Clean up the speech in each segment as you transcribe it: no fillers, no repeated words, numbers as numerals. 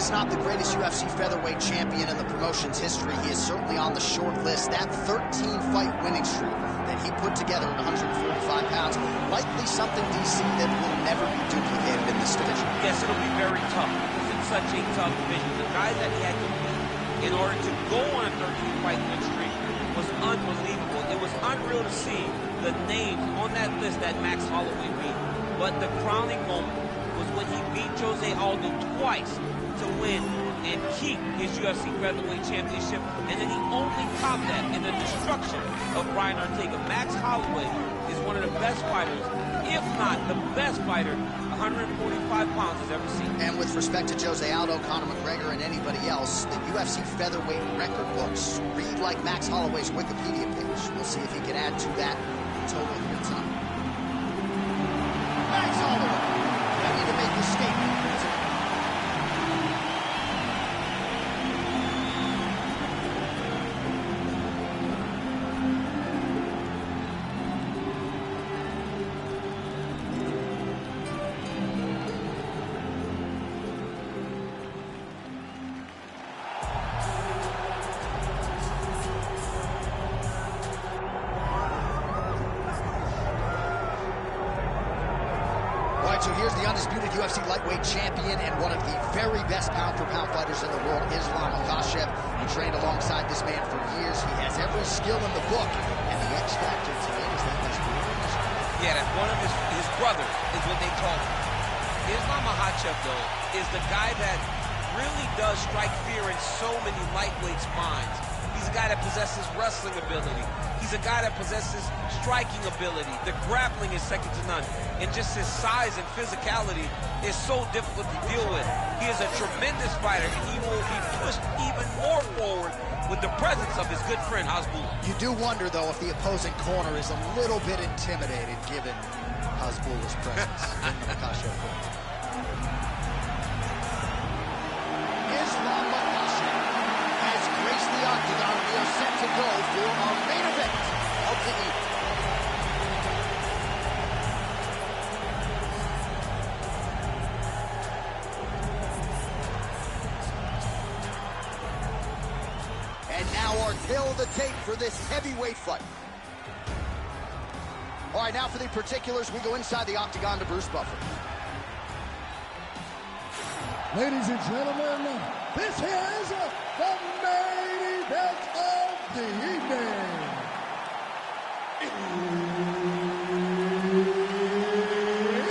is not the greatest UFC featherweight champion in the promotion's history, he is certainly on the short list. That 13-fight winning streak that he put together at 145 pounds, likely something, DC, that will never be duplicated in this division. Yes, it'll be very tough. It's such a tough division. The guy that he had to beat in order to go on a 13-fight win streak was unbelievable. It was unreal to see the names on that list that Max Holloway beat. But the crowning moment was when he beat Jose Aldo twice to win and keep his UFC featherweight championship, and then he only topped that in the destruction of Brian Ortega. Max Holloway is one of the best fighters, if not the best fighter 145 pounds has ever seen. And with respect to Jose Aldo, Conor McGregor, and anybody else, the UFC featherweight record books read like Max Holloway's Wikipedia page. We'll see if he can add to that total here tonight. Max Holloway, ready to make a statement. So here's the undisputed UFC lightweight champion and one of the very best pound-for-pound fighters in the world, Islam Makhachev. He trained alongside this man for years. He has every skill in the book, and the X factor today is that much more. Yeah, that's one of his brothers, is what they call him. Islam Makhachev, though, is the guy that really does strike fear in so many lightweights' minds. He's a guy that possesses wrestling ability. He's a guy that possesses striking ability. The grappling is second to none. And just his size and physicality is so difficult to deal with. He is a tremendous fighter, and he will be pushed even more forward with the presence of his good friend, Hasbulla. You do wonder, though, if the opposing corner is a little bit intimidated given Hasbulla's presence in the Makhachev corner. Islam Makhachev has graced the octagon. We are set to go for our main event of the evening. And now our tail of the tape for this heavyweight fight. All right, now for the particulars, we go inside the octagon to Bruce Buffer. Ladies and gentlemen, this is the main event of the evening.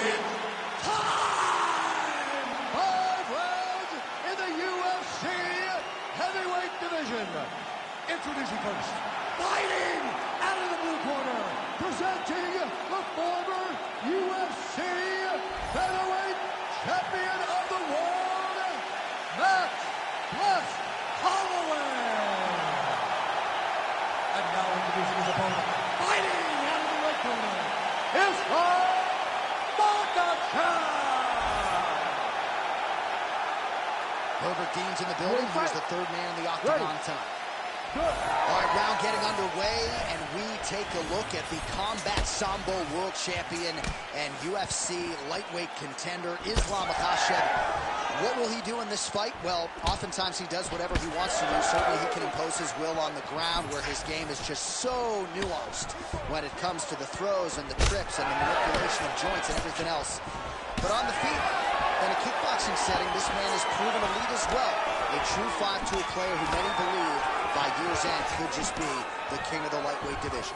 It's time! 5 rounds in the UFC heavyweight division. Introducing first, fighting out of the blue corner, presenting the former UFC featherweight champion of the world, Max Bless Holloway. And now introducing his opponent, fighting out of the red corner, Islam Makhachev. Herbert Dean's in the building. He's the third man in the octagon tonight. All right, round getting underway, and we take a look at the Combat Sambo world champion and UFC lightweight contender, Islam Makhachev. What will he do in this fight? Well, oftentimes he does whatever he wants to do. Certainly he can impose his will on the ground, where his game is just so nuanced when it comes to the throws and the trips and the manipulation of joints and everything else. But on the feet, in a kickboxing setting, this man has proven elite as well. A true 5-tool player who many believe by year's end could just be the king of the lightweight division.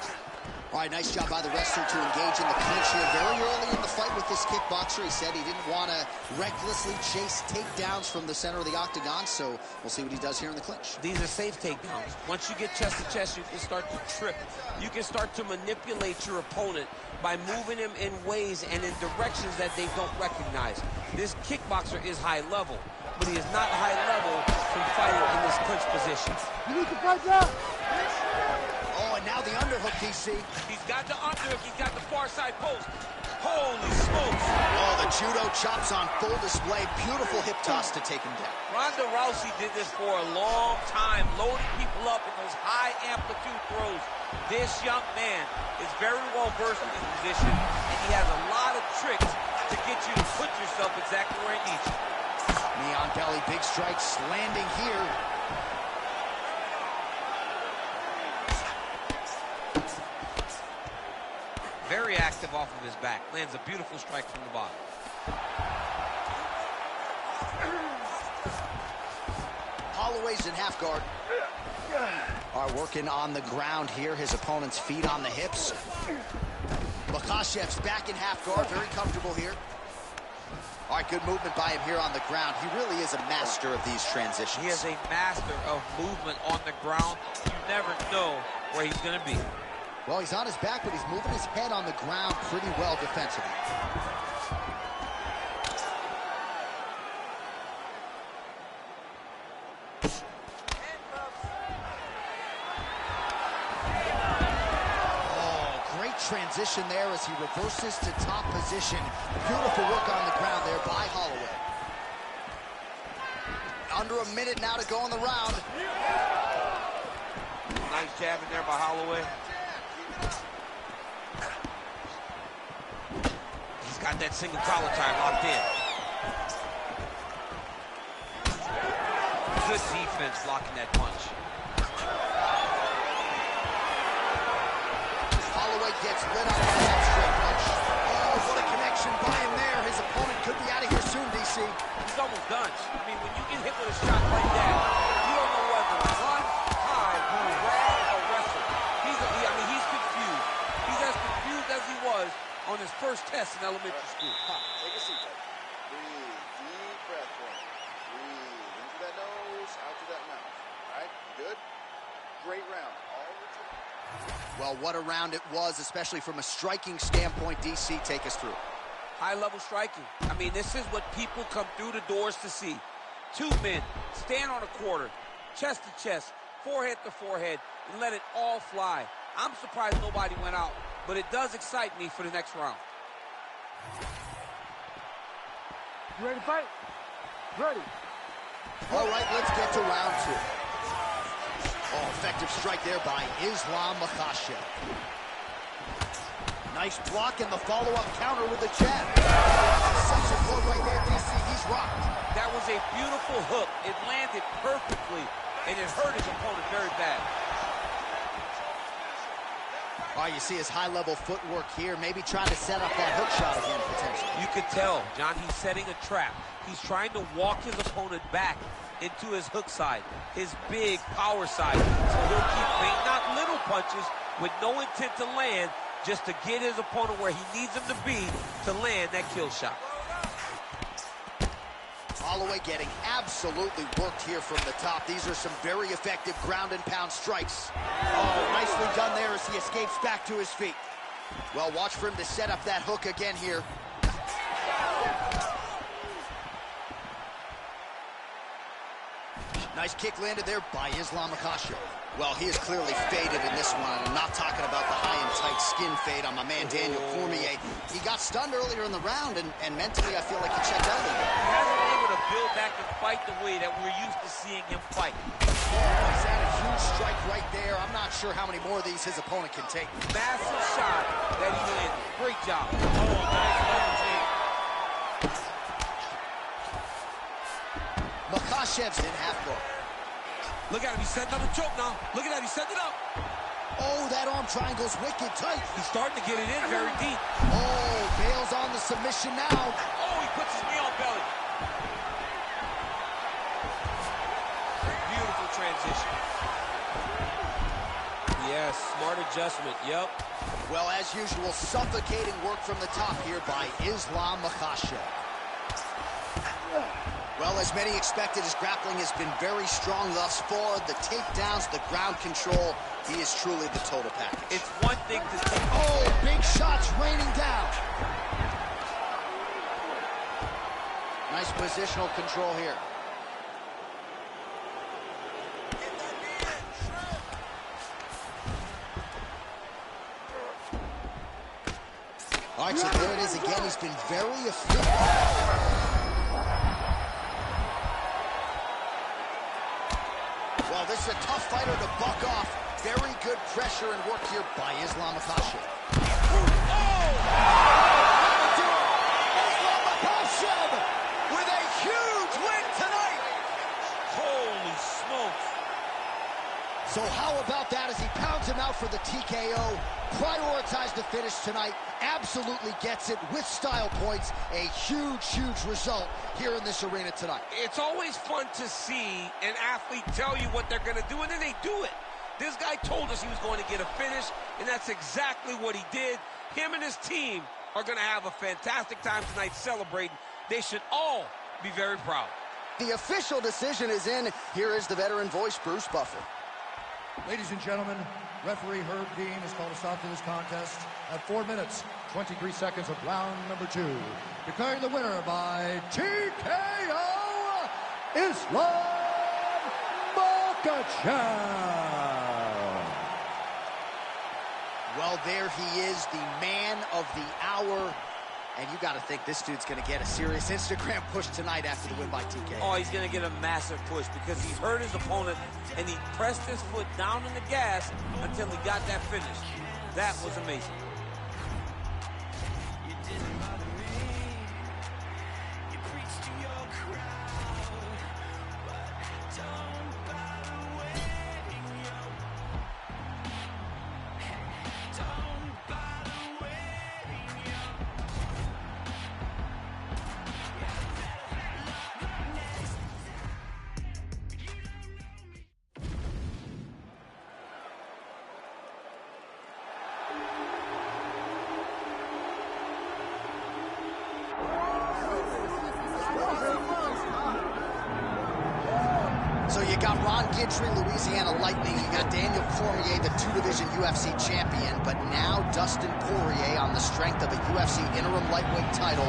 All right, nice job by the wrestler to engage in the clinch here very early in the fight with this kickboxer. He said he didn't want to recklessly chase takedowns from the center of the octagon, so we'll see what he does here in the clinch. These are safe takedowns. Once you get chest to chest, you can start to trip. You can start to manipulate your opponent by moving him in ways and in directions that they don't recognize. This kickboxer is high level, but he is not high level from fighting in this clinch position. You need to fight now. Oh, and now the underhook, DC. He's got the underhook. He's got the far side post. Holy smokes. Oh, the judo chops on full display. Beautiful hip toss to take him down. Ronda Rousey did this for a long time, loading people up in those high amplitude throws. This young man is very well versed in this position, and he has a lot of tricks to get you to put yourself exactly where he needs you. Knee on belly, big strikes landing here. Very active off of his back. Lands a beautiful strike from the bottom. Holloway's in half guard. Are working on the ground here. His opponent's feet on the hips. Makhachev's back in half guard, very comfortable here. All right, good movement by him here on the ground. He really is a master of these transitions. He is a master of movement on the ground. You never know where he's going to be. Well, he's on his back, but he's moving his head on the ground pretty well defensively. Transition there as he reverses to top position. Beautiful work on the ground there by Holloway. Under a minute now to go on the round. Nice jab in there by Holloway. He's got that single collar tie locked in. Good defense blocking that punch. Gets lit up by that straight punch. Oh, what a connection by him there. His opponent could be out of here soon, DC. He's almost done. I mean, when you get hit with a shot like that, you don't know whether to run, hide, grab, or wrestle. He's confused. He's as confused as he was on his first test in elementary school. Take a seat, buddy. Breathe. Deep breath for me. Breathe. In through that nose, out through that mouth. All right? Good? Great round. All the time. Well, what a round it was, especially from a striking standpoint. DC, take us through. High-level striking. I mean, this is what people come through the doors to see. Two men, stand on a quarter, chest to chest, forehead to forehead, and let it all fly. I'm surprised nobody went out, but it does excite me for the next round. You ready to fight? Ready. All right, let's get to round two. Oh, effective strike there by Islam Makhachev. Nice block and the follow-up counter with the jab. Such a blow right there, DC. He's rocked. That was a beautiful hook. It landed perfectly, and it hurt his opponent very bad. Oh, you see his high-level footwork here, maybe trying to set up that hook shot again, potentially. You could tell, John, he's setting a trap. He's trying to walk his opponent back into his hook side, his big power side. So he'll keep baiting out little punches with no intent to land, just to get his opponent where he needs him to be to land that kill shot. Holloway getting absolutely worked here from the top. These are some very effective ground and pound strikes. Oh, nicely done there as he escapes back to his feet. Well, watch for him to set up that hook again here. Nice kick landed there by Islam Makhachev. Well, he is clearly faded in this one. I'm not talking about the high and tight skin fade on my man Daniel Cormier. He got stunned earlier in the round, and mentally I feel like he checked out a little bit. He hasn't been able to build back and fight the way that we're used to seeing him fight. He's had a huge strike right there. I'm not sure how many more of these his opponent can take. Massive shot that he landed. Great job. Oh, nice leverage. Makhachev's in half guard. Look at him, he's setting up a choke now. Look at that, he's setting it up. Oh, that arm triangle's wicked tight. He's starting to get it in very deep. Oh, bails on the submission now. Oh, he puts his knee on belly. Beautiful transition. Yes, smart adjustment, yep. Well, as usual, suffocating work from the top here by Islam Makhachev. Well, as many expected, his grappling has been very strong thus far. The takedowns, the ground control, he is truly the total package. It's one thing to take... Oh, big shots raining down. Nice positional control here. All right, so there it is again. He's been very efficient. Well, this is a tough fighter to buck off. Very good pressure and work here by Islam Makhachev. Islam Makhachev with a huge win So how about that as he pounds him out for the TKO? Prioritized the finish tonight. Absolutely gets it with style points. A huge, huge result here in this arena tonight. It's always fun to see an athlete tell you what they're going to do, and then they do it. This guy told us he was going to get a finish, and that's exactly what he did. Him and his team are going to have a fantastic time tonight celebrating. They should all be very proud. The official decision is in. Here is the veteran voice, Bruce Buffer. Ladies and gentlemen, referee Herb Dean has called a stop to this contest at 4 minutes, 23 seconds of round number 2. Declaring the winner by TKO, Islam Makhachev. Well, there he is, the man of the hour. And you got to think this dude's going to get a serious Instagram push tonight after the win by TKO. Oh, he's going to get a massive push because he hurt his opponent and he pressed his foot down on the gas until he got that finish. That was amazing. So you got Ron Gitry, Louisiana Lightning. You got Daniel Cormier, the 2-division UFC champion. But now Dustin Poirier, on the strength of a UFC interim lightweight title,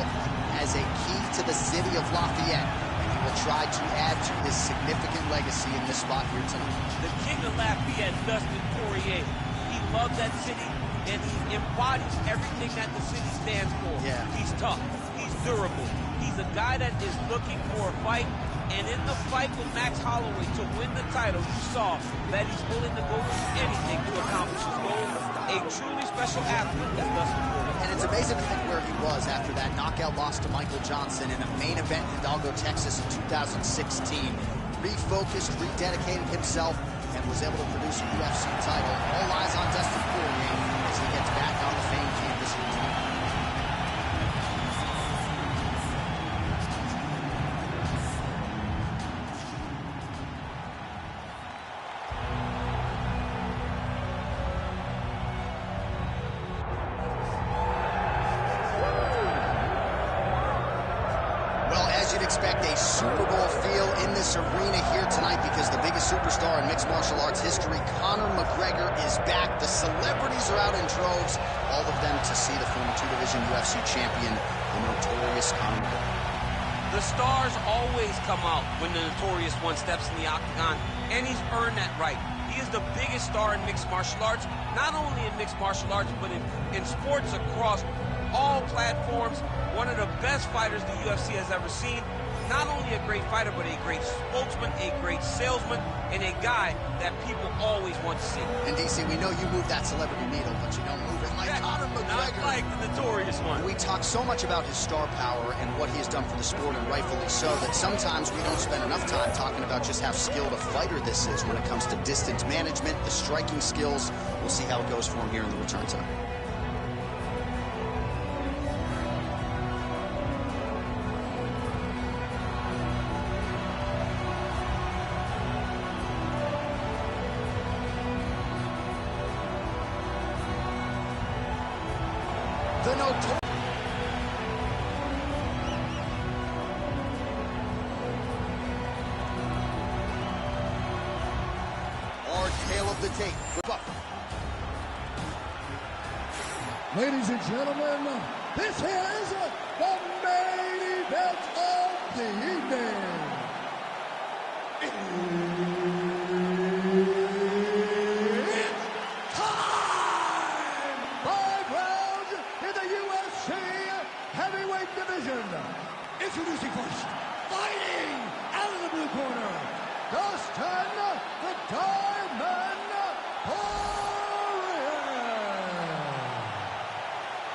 has a key to the city of Lafayette. And he will try to add to his significant legacy in this spot here tonight. The king of Lafayette, Dustin Poirier. He loves that city, and he embodies everything that the city stands for. Yeah. He's tough. He's durable. He's a guy that is looking for a fight. And in the fight with Max Holloway to win the title, you saw that he's willing to go through anything to accomplish his goal. A truly special athlete as Dustin Poirier. And it's amazing to think where he was after that knockout loss to Michael Johnson in a main event in Hidalgo, Texas in 2016. Refocused, rededicated himself, and was able to produce a UFC title. All eyes on Dustin Poirier as he gets back on the fame canvas here tonight. Expect a Super Bowl feel in this arena here tonight because the biggest superstar in mixed martial arts history, Conor McGregor, is back. The celebrities are out in droves, all of them to see the former 2-division UFC champion, the notorious Conor McGregor. The stars always come out when the notorious one steps in the octagon, and he's earned that right. He is the biggest star in mixed martial arts, not only in mixed martial arts, but in sports across all platforms. One of the best fighters the UFC has ever seen. Not only a great fighter, but a great spokesman, a great salesman, and a guy that people always want to see. And DC, we know you move that celebrity needle, but you don't move it like Conor McGregor. Not like the notorious one. We talk so much about his star power and what he has done for the sport, and rightfully so, that sometimes we don't spend enough time talking about just how skilled a fighter this is when it comes to distance management, the striking skills. We'll see how it goes for him here in the return tonight. Our tale of the tape. Ladies and gentlemen, this is the main event of the evening. It's time! 5 rounds in the UFC heavyweight division. Introducing first, fighting out of the blue corner, Dustin the Diamond Poirier.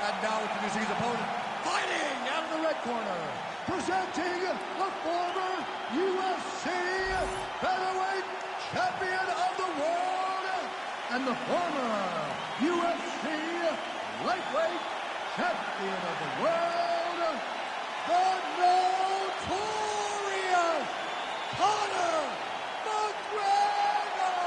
And now introducing his opponent, fighting out of the red corner, presenting the former UFC featherweight champion of the world, and the former UFC lightweight champion of the world, the notorious Conor McGregor!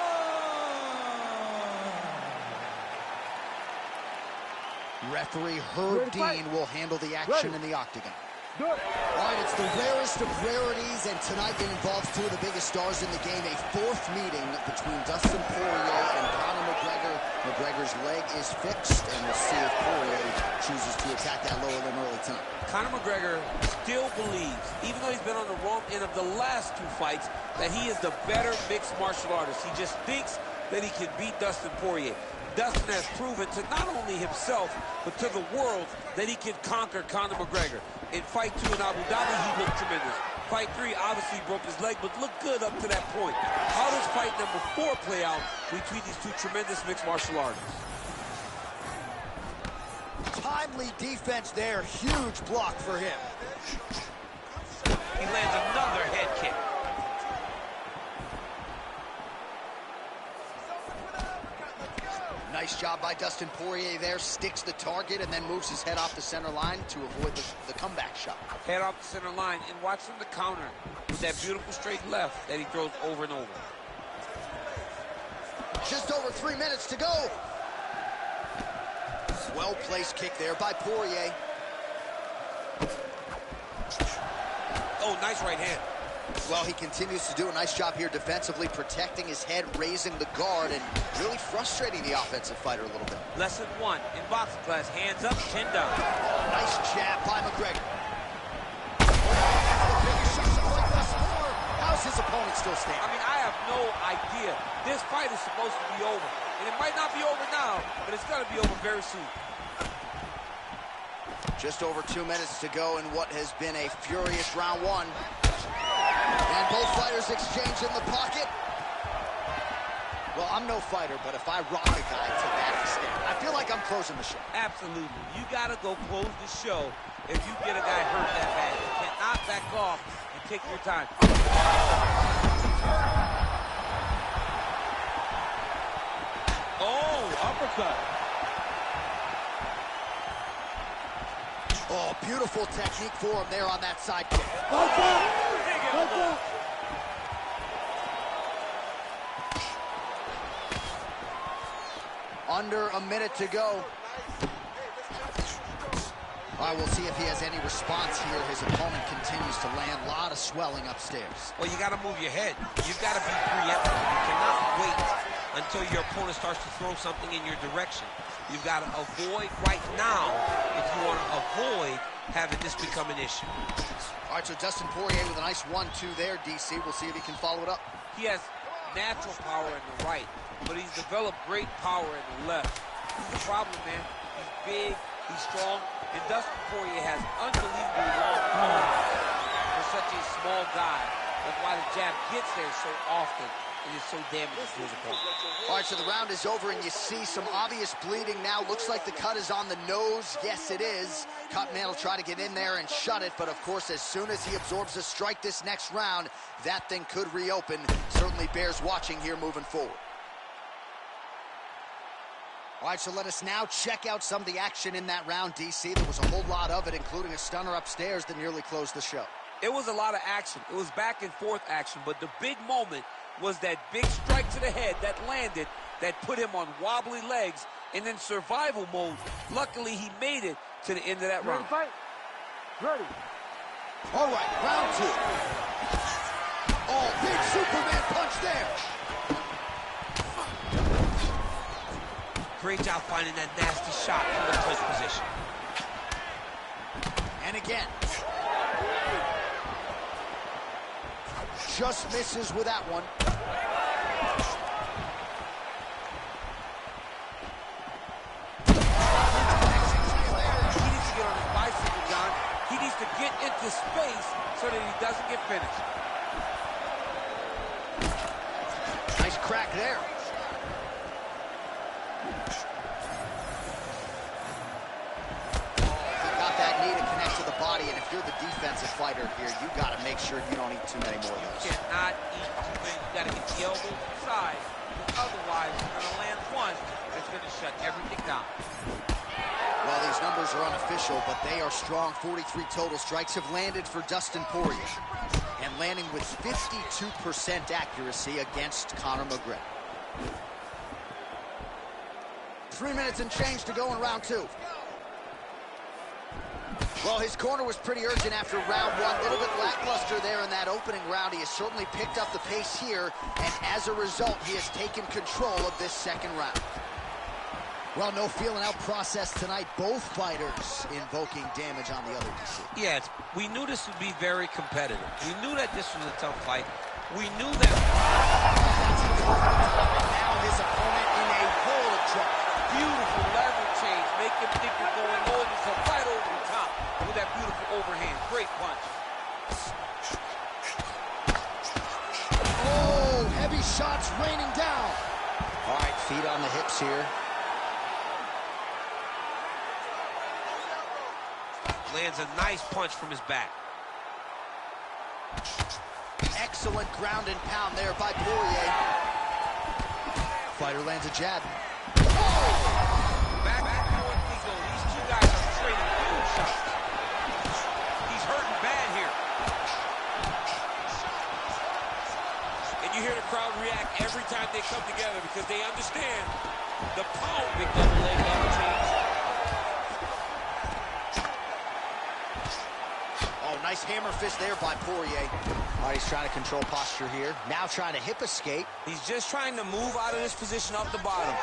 Referee Herb Dean will handle the action in the octagon. All right, it's the rarest of rarities, and tonight it involves two of the biggest stars in the game. A fourth meeting between Dustin Poirier and Conor McGregor. McGregor's leg is fixed, and we'll see if Poirier chooses to attack that lower limb early time. Conor McGregor still believes, even though he's been on the wrong end of the last two fights, that he is the better mixed martial artist. He just thinks that he can beat Dustin Poirier. Dustin has proven to not only himself, but to the world that he can conquer Conor McGregor. In Fight 2 in Abu Dhabi, he looked tremendous. Fight 3, obviously broke his leg, but looked good up to that point. How does fight number 4 play out between these two tremendous mixed martial artists? Timely defense there. Huge block for him. He lands another head kick. Nice job by Dustin Poirier there. Sticks the target and then moves his head off the center line to avoid the comeback shot. Head off the center line, and watch him to counter with that beautiful straight left that he throws over and over. Just over 3 minutes to go. Well-placed kick there by Poirier. Oh, nice right hand. Well, he continues to do a nice job here defensively, protecting his head, raising the guard, and really frustrating the offensive fighter a little bit. Lesson 1 in boxing class, hands up, chin down. Nice jab by McGregor. That's the biggest shot of the fight thus far. How's his opponent still standing? I mean, I have no idea. This fight is supposed to be over. And it might not be over now, but it's going to be over very soon. Just over 2 minutes to go in what has been a furious round 1. And both fighters exchange in the pocket. Well, I'm no fighter, but if I rock a guy to that extent, I feel like I'm closing the show. Absolutely. You got to go close the show if you get a guy hurt that bad. You cannot back off and take your time. Oh, uppercut. Oh, beautiful technique for him there on that side kick. Under a minute to go. All right, we'll see if he has any response here. His opponent continues to land. A lot of swelling upstairs. Well, you got to move your head. You've got to be preemptive. You cannot wait until your opponent starts to throw something in your direction. You've got to avoid right now if you want to avoid having this become an issue. All right, so Dustin Poirier with a nice 1-2 there, DC. We'll see if he can follow it up. He has natural power in the right, but he's developed great power in the left. He's the problem, man. He's big, he's strong, and Dustin Poirier has unbelievably long arms for such a small guy. That's why the jab gets there so often. It is so damaging to his opponent. All right, so the round is over, and you see some obvious bleeding now. Looks like the cut is on the nose. Yes, it is. Cutman will try to get in there and shut it, but of course, as soon as he absorbs a strike this next round, that thing could reopen. Certainly bears watching here moving forward. All right, so let us now check out some of the action in that round, DC. There was a whole lot of it, including a stunner upstairs that nearly closed the show. It was a lot of action. It was back and forth action, but the big moment was that big strike to the head that landed, that put him on wobbly legs, and in survival mode. Luckily, he made it to the end of that round. Fight. Ready. All right, round 2. Oh, big Superman punch there. Great job finding that nasty shot from the close position. And again. Just misses with that one. He needs to get on his bicycle, John. He needs to get into space so that he doesn't get finished. Nice crack there. He got that knee to connect to the body, and if you're the defensive fighter here, you got to make sure you don't eat too many more of those. You cannot eat too many. You got to get the elbows inside. Otherwise, you're going to land one that's going to shut everything down. Well, these numbers are unofficial, but they are strong. 43 total strikes have landed for Dustin Poirier, and landing with 52% accuracy against Conor McGregor. 3 minutes and change to go in round 2. Well, his corner was pretty urgent after round 1. A little bit lackluster there in that opening round. He has certainly picked up the pace here, and as a result, he has taken control of this second round. Well, no feeling out process tonight. Both fighters invoking damage on the other DC. Yes, we knew this would be very competitive. We knew that this was a tough fight. We knew that. Now his opponent in a world of trouble. Beautiful level change. Make him think you're going low. It's a right over the top with that beautiful overhand. Great punch. Oh, heavy shots raining down. All right, feet on the hips here. Lands a nice punch from his back. Excellent ground and pound there by Poirier. Fighter lands a jab. Back and forth we go. These two guys are trading huge shots. He's hurting bad here. And you hear the crowd react every time they come together because they understand the power. Big double leg double change. Oh, nice hammer fist there by Poirier. All right, he's trying to control posture here. Now trying to hip escape. He's just trying to move out of this position off the bottom.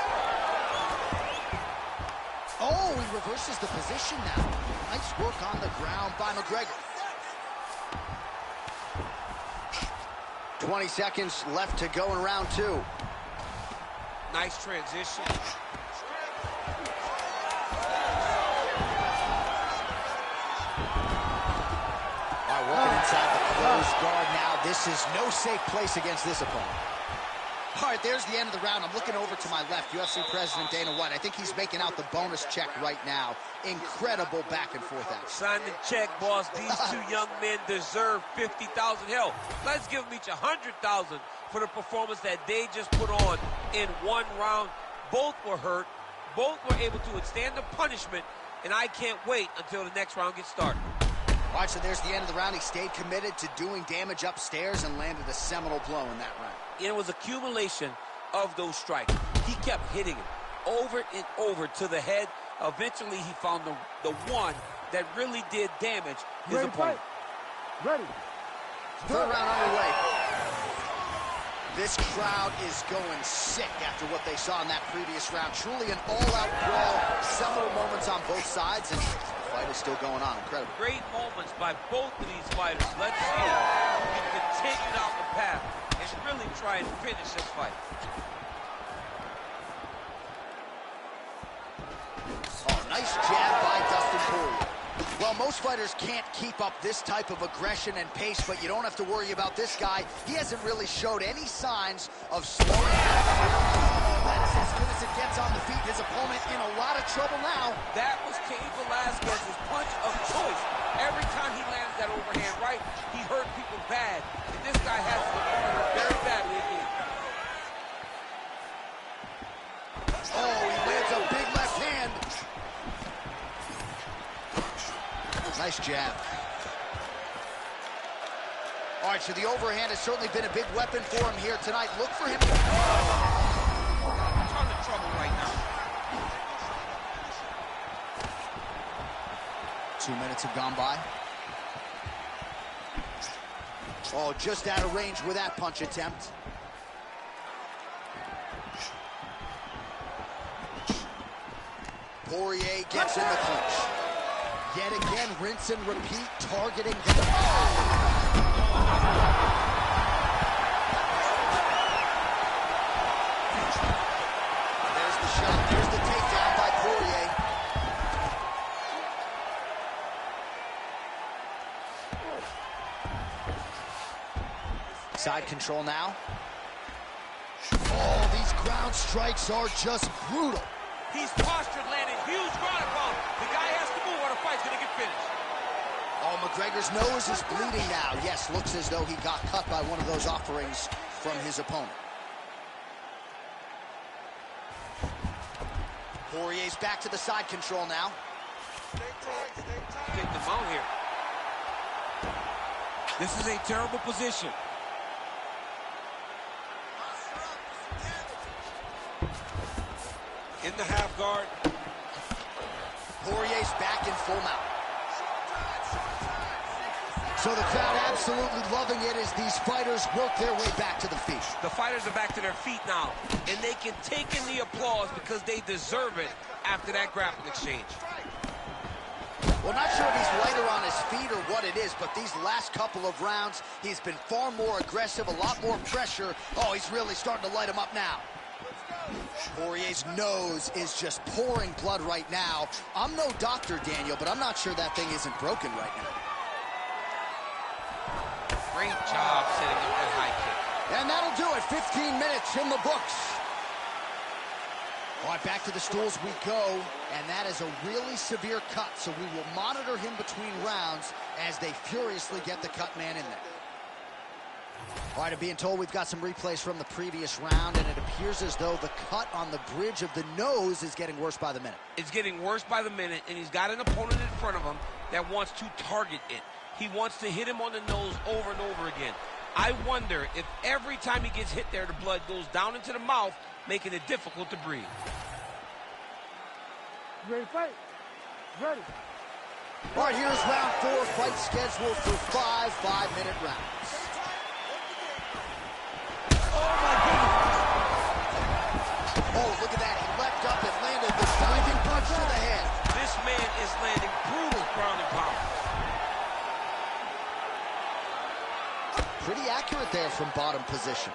Oh, he reverses the position now. Nice work on the ground by McGregor. 20 seconds left to go in round 2. Nice transition. Working inside the closed guard now. This is no safe place against this opponent. All right, there's the end of the round. I'm looking over to my left, UFC President Dana White. I think he's making out the bonus check right now. Incredible back and forth action. Sign the check, boss. These two young men deserve 50,000. Hell, let's give them each 100,000 for the performance that they just put on in one round. Both were hurt. Both were able to withstand the punishment, and I can't wait until the next round gets started. Watch, so there's the end of the round. He stayed committed to doing damage upstairs and landed a seminal blow in that round. It was accumulation of those strikes. He kept hitting it over and over to the head. Eventually, he found the one that really did damage his opponent. Ready. Third round underway. This crowd is going sick after what they saw in that previous round. Truly an all-out brawl. Several moments on both sides, and the fight is still going on. Incredible. Great moments by both of these fighters. Let's see if we can continue down the path and really try and finish this fight. Oh, nice jab by Dustin Poirier. Well, most fighters can't keep up this type of aggression and pace, but you don't have to worry about this guy. He hasn't really showed any signs of slowing down. That is as good as it gets on the feet. His opponent in a lot of trouble now. That was Cain Velasquez's punch of choice. Every time he lands that overhand right, he hurt people bad. And this guy has his opponent hurt very badly again. Oh, he lands a big left hand. Nice jab. All right, so the overhand has certainly been a big weapon for him here tonight. Look for him to... Ton of trouble right now. 2 minutes have gone by. Oh, just out of range with that punch attempt. Poirier gets in the clinch. Yet again, rinse and repeat, targeting the... There's the shot, there's the takedown by Poirier. Side control now. Oh, these ground strikes are just brutal. He's postured, landing huge ground and pound. The guy has to move or the fight's gonna get finished. Oh, McGregor's nose is bleeding now. Yes, looks as though he got cut by one of those offerings from his opponent. Poirier's back to the side control now. Getting them out here. This is a terrible position. In the half guard. Poirier's back in full mount. So the crowd absolutely loving it as these fighters work their way back to the feet. The fighters are back to their feet now, and they can take in the applause because they deserve it after that grappling exchange. Well, not sure if he's lighter on his feet or what it is, but these last couple of rounds, he's been far more aggressive, a lot more pressure. Oh, he's really starting to light him up now. Poirier's nose is just pouring blood right now. I'm no doctor, Daniel, but I'm not sure that thing isn't broken right now. Great job setting up that high kick. And that'll do it. 15 minutes in the books. All right, back to the stools we go, and that is a really severe cut, so we will monitor him between rounds as they furiously get the cut man in there. All right, I'm being told we've got some replays from the previous round, and it appears as though the cut on the bridge of the nose is getting worse by the minute. It's getting worse by the minute, and he's got an opponent in front of him that wants to target it. He wants to hit him on the nose over and over again. I wonder if every time he gets hit there, the blood goes down into the mouth, making it difficult to breathe. Ready to fight? Ready. All right, here's round 4, fight scheduled for 5 5-minute rounds. Oh, my goodness. Oh, look at that. He leapt up and landed the diving punch to the head. This man is landing brutal ground and pound. Pretty accurate there from bottom position.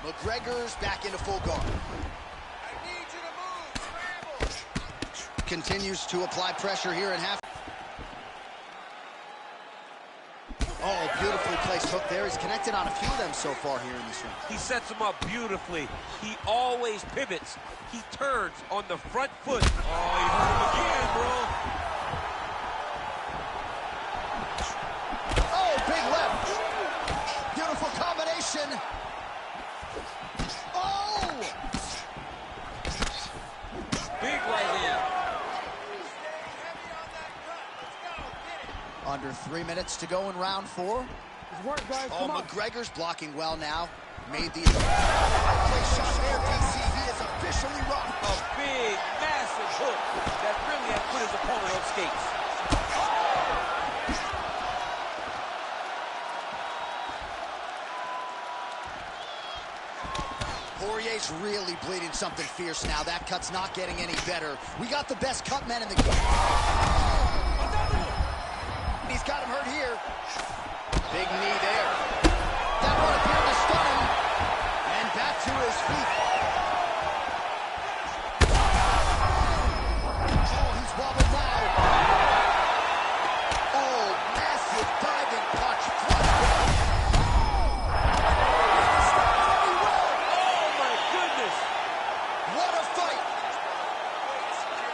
McGregor's back into full guard. Continues to apply pressure here in half. Oh, beautifully placed hook there. He's connected on a few of them so far here in this round. He sets him up beautifully. He always pivots. He turns on the front foot. Oh, he hurt him again, bro. Oh, big left. Beautiful combination. Oh! Big right hand. Under 3 minutes to go in round 4. It's work, guys. Oh, Come on. McGregor's blocking well now. Made the place shot there, DC. He is officially rocked. A big, massive hook that really had put his opponent on skates. Poirier's really bleeding something fierce now. That cut's not getting any better. We got the best cut men in the game. He's got him hurt here. Big knee there. That one appeared to stun him. And back to his feet. Oh, he's wobbled now. Oh, massive diving punch. Flush down. Oh, my goodness. What a fight!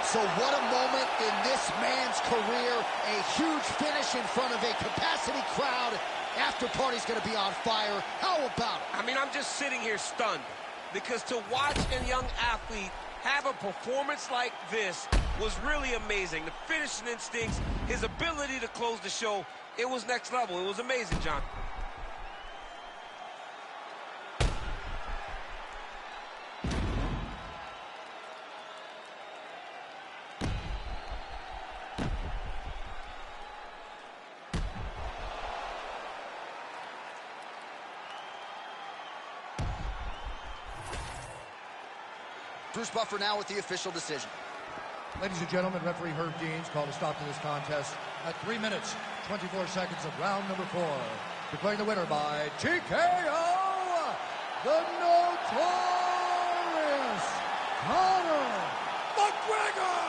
So what a moment in this man's career. A huge finish in front of a capacity crowd. After party's gonna be on fire. How about it? I mean, I'm just sitting here stunned because to watch a young athlete have a performance like this was really amazing. The finishing instincts, his ability to close the show, it was next level. It was amazing, John. Bruce Buffer now with the official decision. Ladies and gentlemen, referee Herb Deans called a stop to this contest at 3 minutes, 24 seconds of round number 4. Declaring the winner by TKO, the notorious Conor McGregor!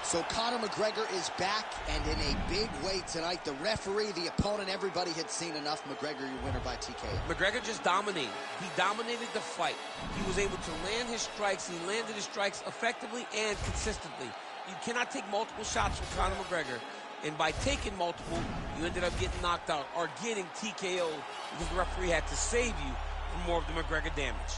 So Conor McGregor is back, and in a big way tonight. The referee, the opponent, everybody had seen enough. McGregor, your winner by TKO. McGregor just dominated. He dominated the fight. He was able to land his strikes. He landed his strikes effectively and consistently. You cannot take multiple shots from Conor McGregor. And by taking multiple, you ended up getting knocked out or getting TKO because the referee had to save you from more of the McGregor damage.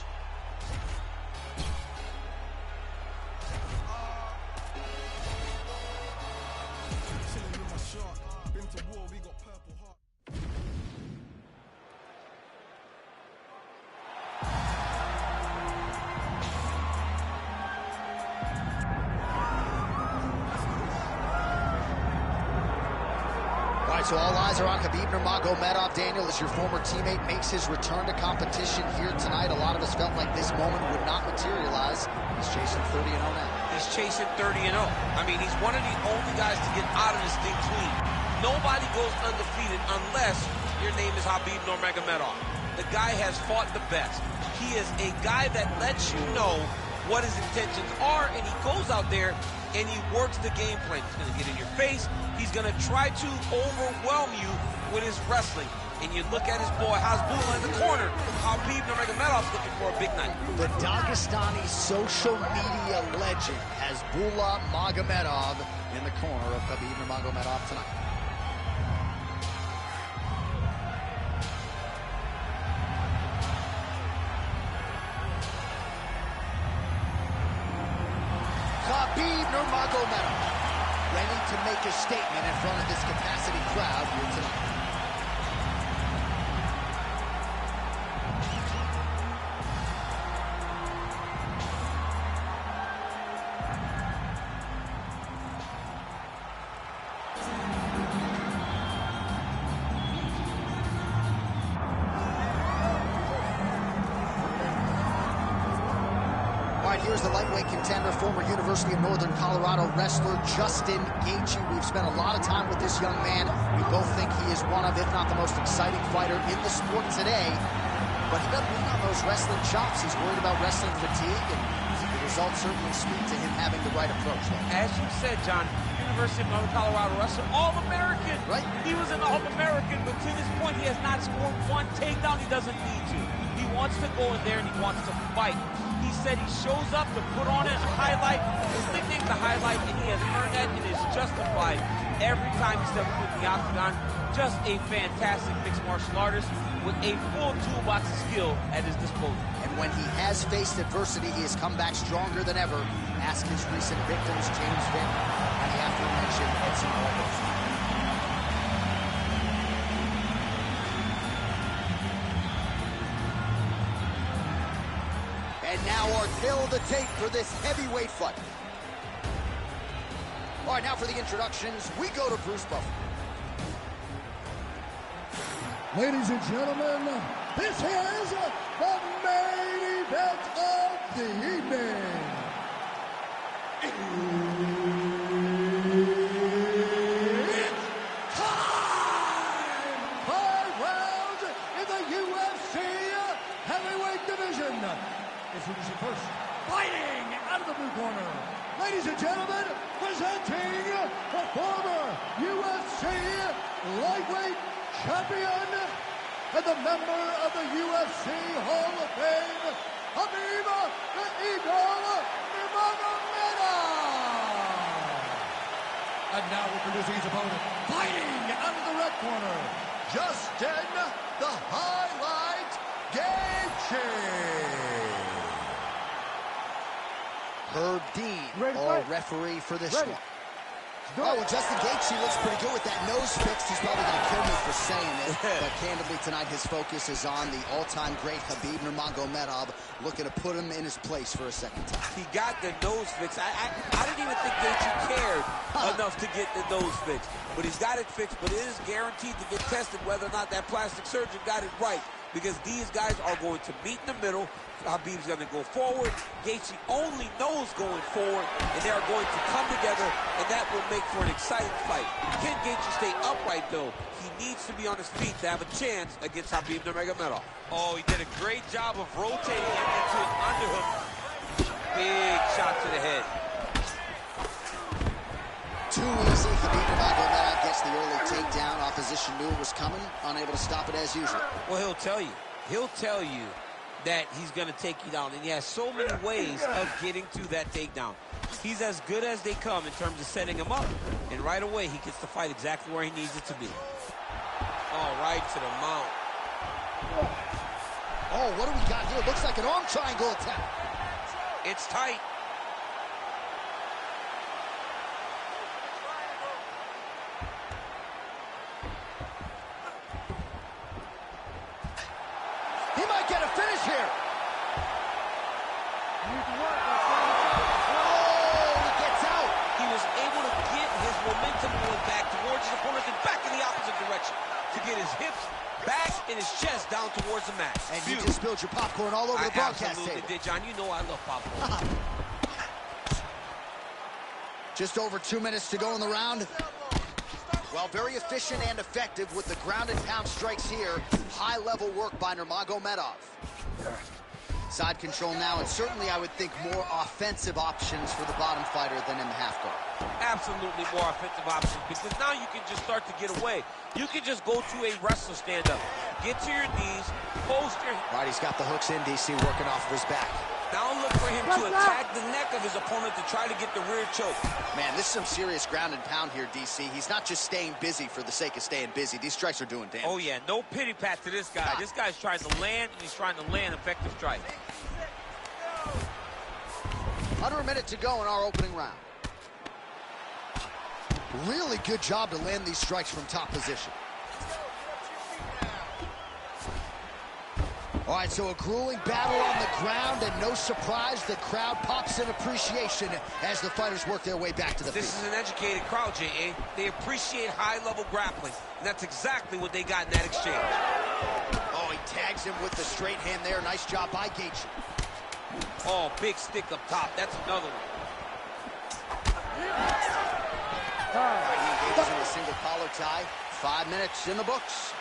So all eyes are on Khabib Nurmagomedov. Daniel, as your former teammate makes his return to competition here tonight, a lot of us felt like this moment would not materialize. He's chasing 30-0 now. He's chasing 30-0. I mean, he's one of the only guys to get out of this thing clean. Nobody goes undefeated unless your name is Khabib Nurmagomedov. The guy has fought the best. He is a guy that lets you know what his intentions are, and he goes out there and he works the game plan. He's going to get in your face. He's going to try to overwhelm you with his wrestling. And you look at his boy Hasbulla in the corner. Khabib Nurmagomedov's looking for a big night. The Dagestani social media legend Hasbulla Magomedov in the corner of Khabib Nurmagomedov tonight. Khabib Nurmagomedov ready to make a statement in front of this capacity crowd here tonight. Here's the lightweight contender, former University of Northern Colorado wrestler Justin Gaethje. We've spent a lot of time with this young man. We both think he is one of, if not the most exciting fighter in the sport today. But he doesn't lean on those wrestling chops. He's worried about wrestling fatigue, and the results certainly speak to him having the right approach. As you said, John, University of Northern Colorado wrestler, All-American. Right. He was an All-American, but to this point, he has not scored one takedown. He doesn't need to. He wants to go in there and he wants to fight. He said he shows up to put on a highlight. His nickname's the highlight, and he has earned that and is justified every time he steps foot in the octagon. Just a fantastic mixed martial artist with a full toolbox of skill at his disposal. And when he has faced adversity, he has come back stronger than ever. Ask his recent victims, James Vick and the aforementioned Edson Barboza. And now our tale of the tape for this heavyweight fight. All right, now for the introductions, we go to Bruce Buffer. Ladies and gentlemen, this is the main event of the evening. It's time! 5 rounds in the UFC heavyweight division. Introducing first, fighting out of the blue corner. Ladies and gentlemen, presenting the former UFC lightweight champion and the member of the UFC Hall of Fame, Khabib the Eagle Nurmagomedov. And now introducing his opponent, fighting out of the red corner, Justin the Highlight Gaethje. Herb Dean, our referee for this one. Go. Oh, well, Justin Gaethje looks pretty good with that nose fixed. He's probably going to kill me for saying it. But candidly, tonight his focus is on the all-time great Khabib Nurmagomedov, looking to put him in his place for a second time. He got the nose fixed. I didn't even think Gaethje cared enough to get the nose fixed. But he's got it fixed, but it is guaranteed to get tested whether or not that plastic surgeon got it right. Because these guys are going to meet in the middle. Khabib's going to go forward. Gaethje only knows going forward, and they are going to come together, and that will make for an exciting fight. Can Gaethje stay upright, though? He needs to be on his feet to have a chance against Khabib Nurmagomedov. Oh, he did a great job of rotating him into an underhook. Big shot to the head. too easy. Khabib Nurmagomedov gets the early takedown. Opposition knew it was coming, unable to stop it as usual. Well, he'll tell you. He'll tell you that he's going to take you down. And he has so many ways of getting to that takedown. He's as good as they come in terms of setting him up. And right away, he gets the fight exactly where he needs it to be. Oh, right to the mount. Oh, what do we got here? Looks like an arm triangle attack. It's tight. He might get a finish here. He was able to get his momentum going back towards his opponent and back in the opposite direction to get his hips back and his chest down towards the mat. And you just spilled your popcorn all over the broadcast table. I absolutely did, John. You know I love popcorn. Just over 2 minutes to go in the round. Well, very efficient and effective with the ground and pound strikes here. High-level work by Nurmagomedov. Side control now, and certainly I would think more offensive options for the bottom fighter than in the half guard. Absolutely more offensive options, because now you can just start to get away. You can just go to a wrestler stand-up. Get to your knees, post your... Right, he's got the hooks in, DC, working off of his back. Now look for him to attack the neck of his opponent to try to get the rear choke. Man, this is some serious ground and pound here, DC. He's not just staying busy for the sake of staying busy. These strikes are doing damage. Oh, yeah, no pity pat to this guy. This guy's trying to land, and he's trying to land effective strikes. Under a minute to go in our opening round. Really good job to land these strikes from top position. All right, so a grueling battle on the ground, and no surprise, the crowd pops in appreciation as the fighters work their way back to the feet. This is an educated crowd, J.A. They appreciate high-level grappling, and that's exactly what they got in that exchange. Oh, he tags him with the straight hand there. Nice job by Gaethje. Oh, big stick up top. That's another one. All right, he engages in a single collar tie. 5 minutes in the books.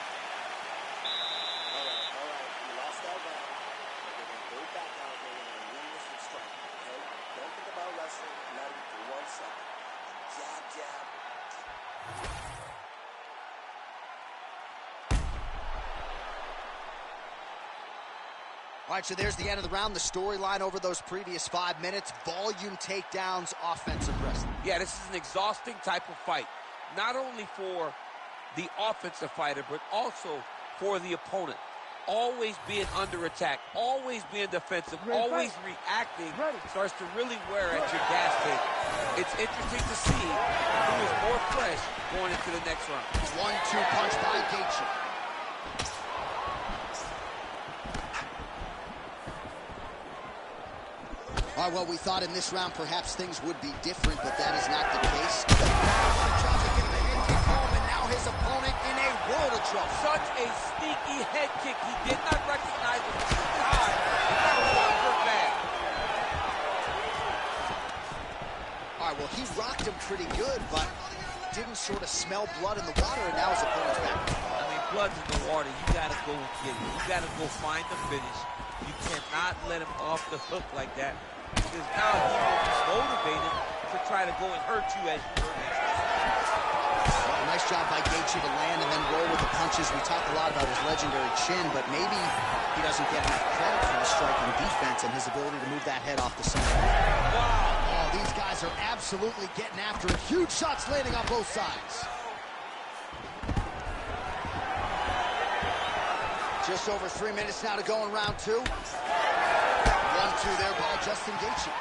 All right, so there's the end of the round. The storyline over those previous 5 minutes, volume takedowns, offensive wrestling. Yeah, this is an exhausting type of fight. Not only for the offensive fighter, but also for the opponent. Always being under attack, always being defensive, always reacting, starts to really wear at your gas tank. It's interesting to see who is more fresh going into the next round. 1-2 punch by Gaethje. All right, well, we thought in this round perhaps things would be different, but that is not the case. Trying to get the head kick home, and now his opponent in a world of trouble. Such a sneaky head kick. He did not recognize it. God, that was hurt bad. All right, well, he rocked him pretty good, but didn't sort of smell blood in the water, and now his opponent's back. I mean, blood's in the water. You got to go get it. You got to go find the finish. You cannot let him off the hook like that, because now he will be motivated to try to go and hurt you as you hurt him. Well, nice job by Gaethje to land and then roll with the punches. We talk a lot about his legendary chin, but maybe he doesn't get enough credit for his striking defense and his ability to move that head off the center. Wow. Oh, these guys are absolutely getting after it. Huge shots landing on both sides. Just over 3 minutes now to go in round 2. 1-2 there by Justin Gaethje.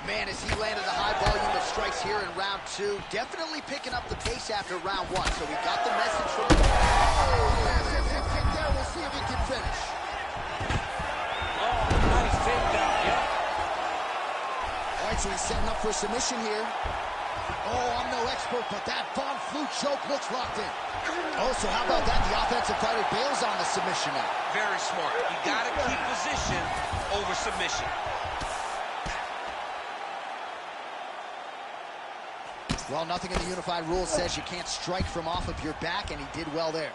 Man, as he landed a high volume of strikes here in round 2, definitely picking up the pace after round 1. So we got the message from the... Oh, yes, hip kick there. We'll see if he can finish. Oh, nice takedown, yeah. All right, so he's setting up for a submission here. Oh, I'm no expert, but that Von Flue choke looks locked in. Oh, so how about that? The offensive fighter bails on the submission now. Very smart. You got to keep position over submission. Well, nothing in the unified rules says you can't strike from off of your back, and he did well there.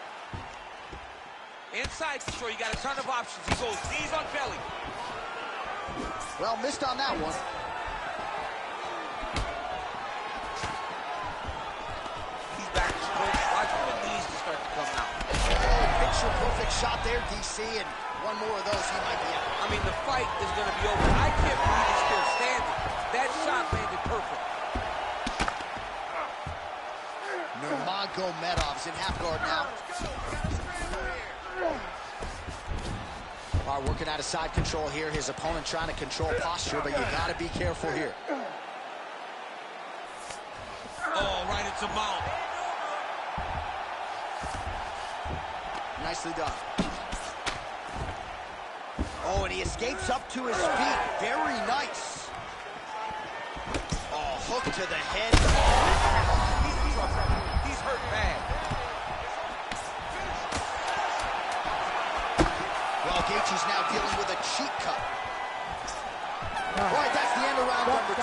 Inside control, you got a ton of options. He goes knees on belly. Well, missed on that one. big shot there, DC, and one more of those, he might be out. I mean, the fight is going to be over. I can't believe he's still standing. That shot landed perfect. Nurmagomedov's in half guard now. All right, working out of side control here. His opponent trying to control posture, but you got to be careful here. Oh, right into mount. Nicely done. Oh, and he escapes up to his feet. Very nice. Oh, hook to the head. He's hurt bad. Well, Gaethje's now dealing with a cheek cut. All right, that's the end of round number 2.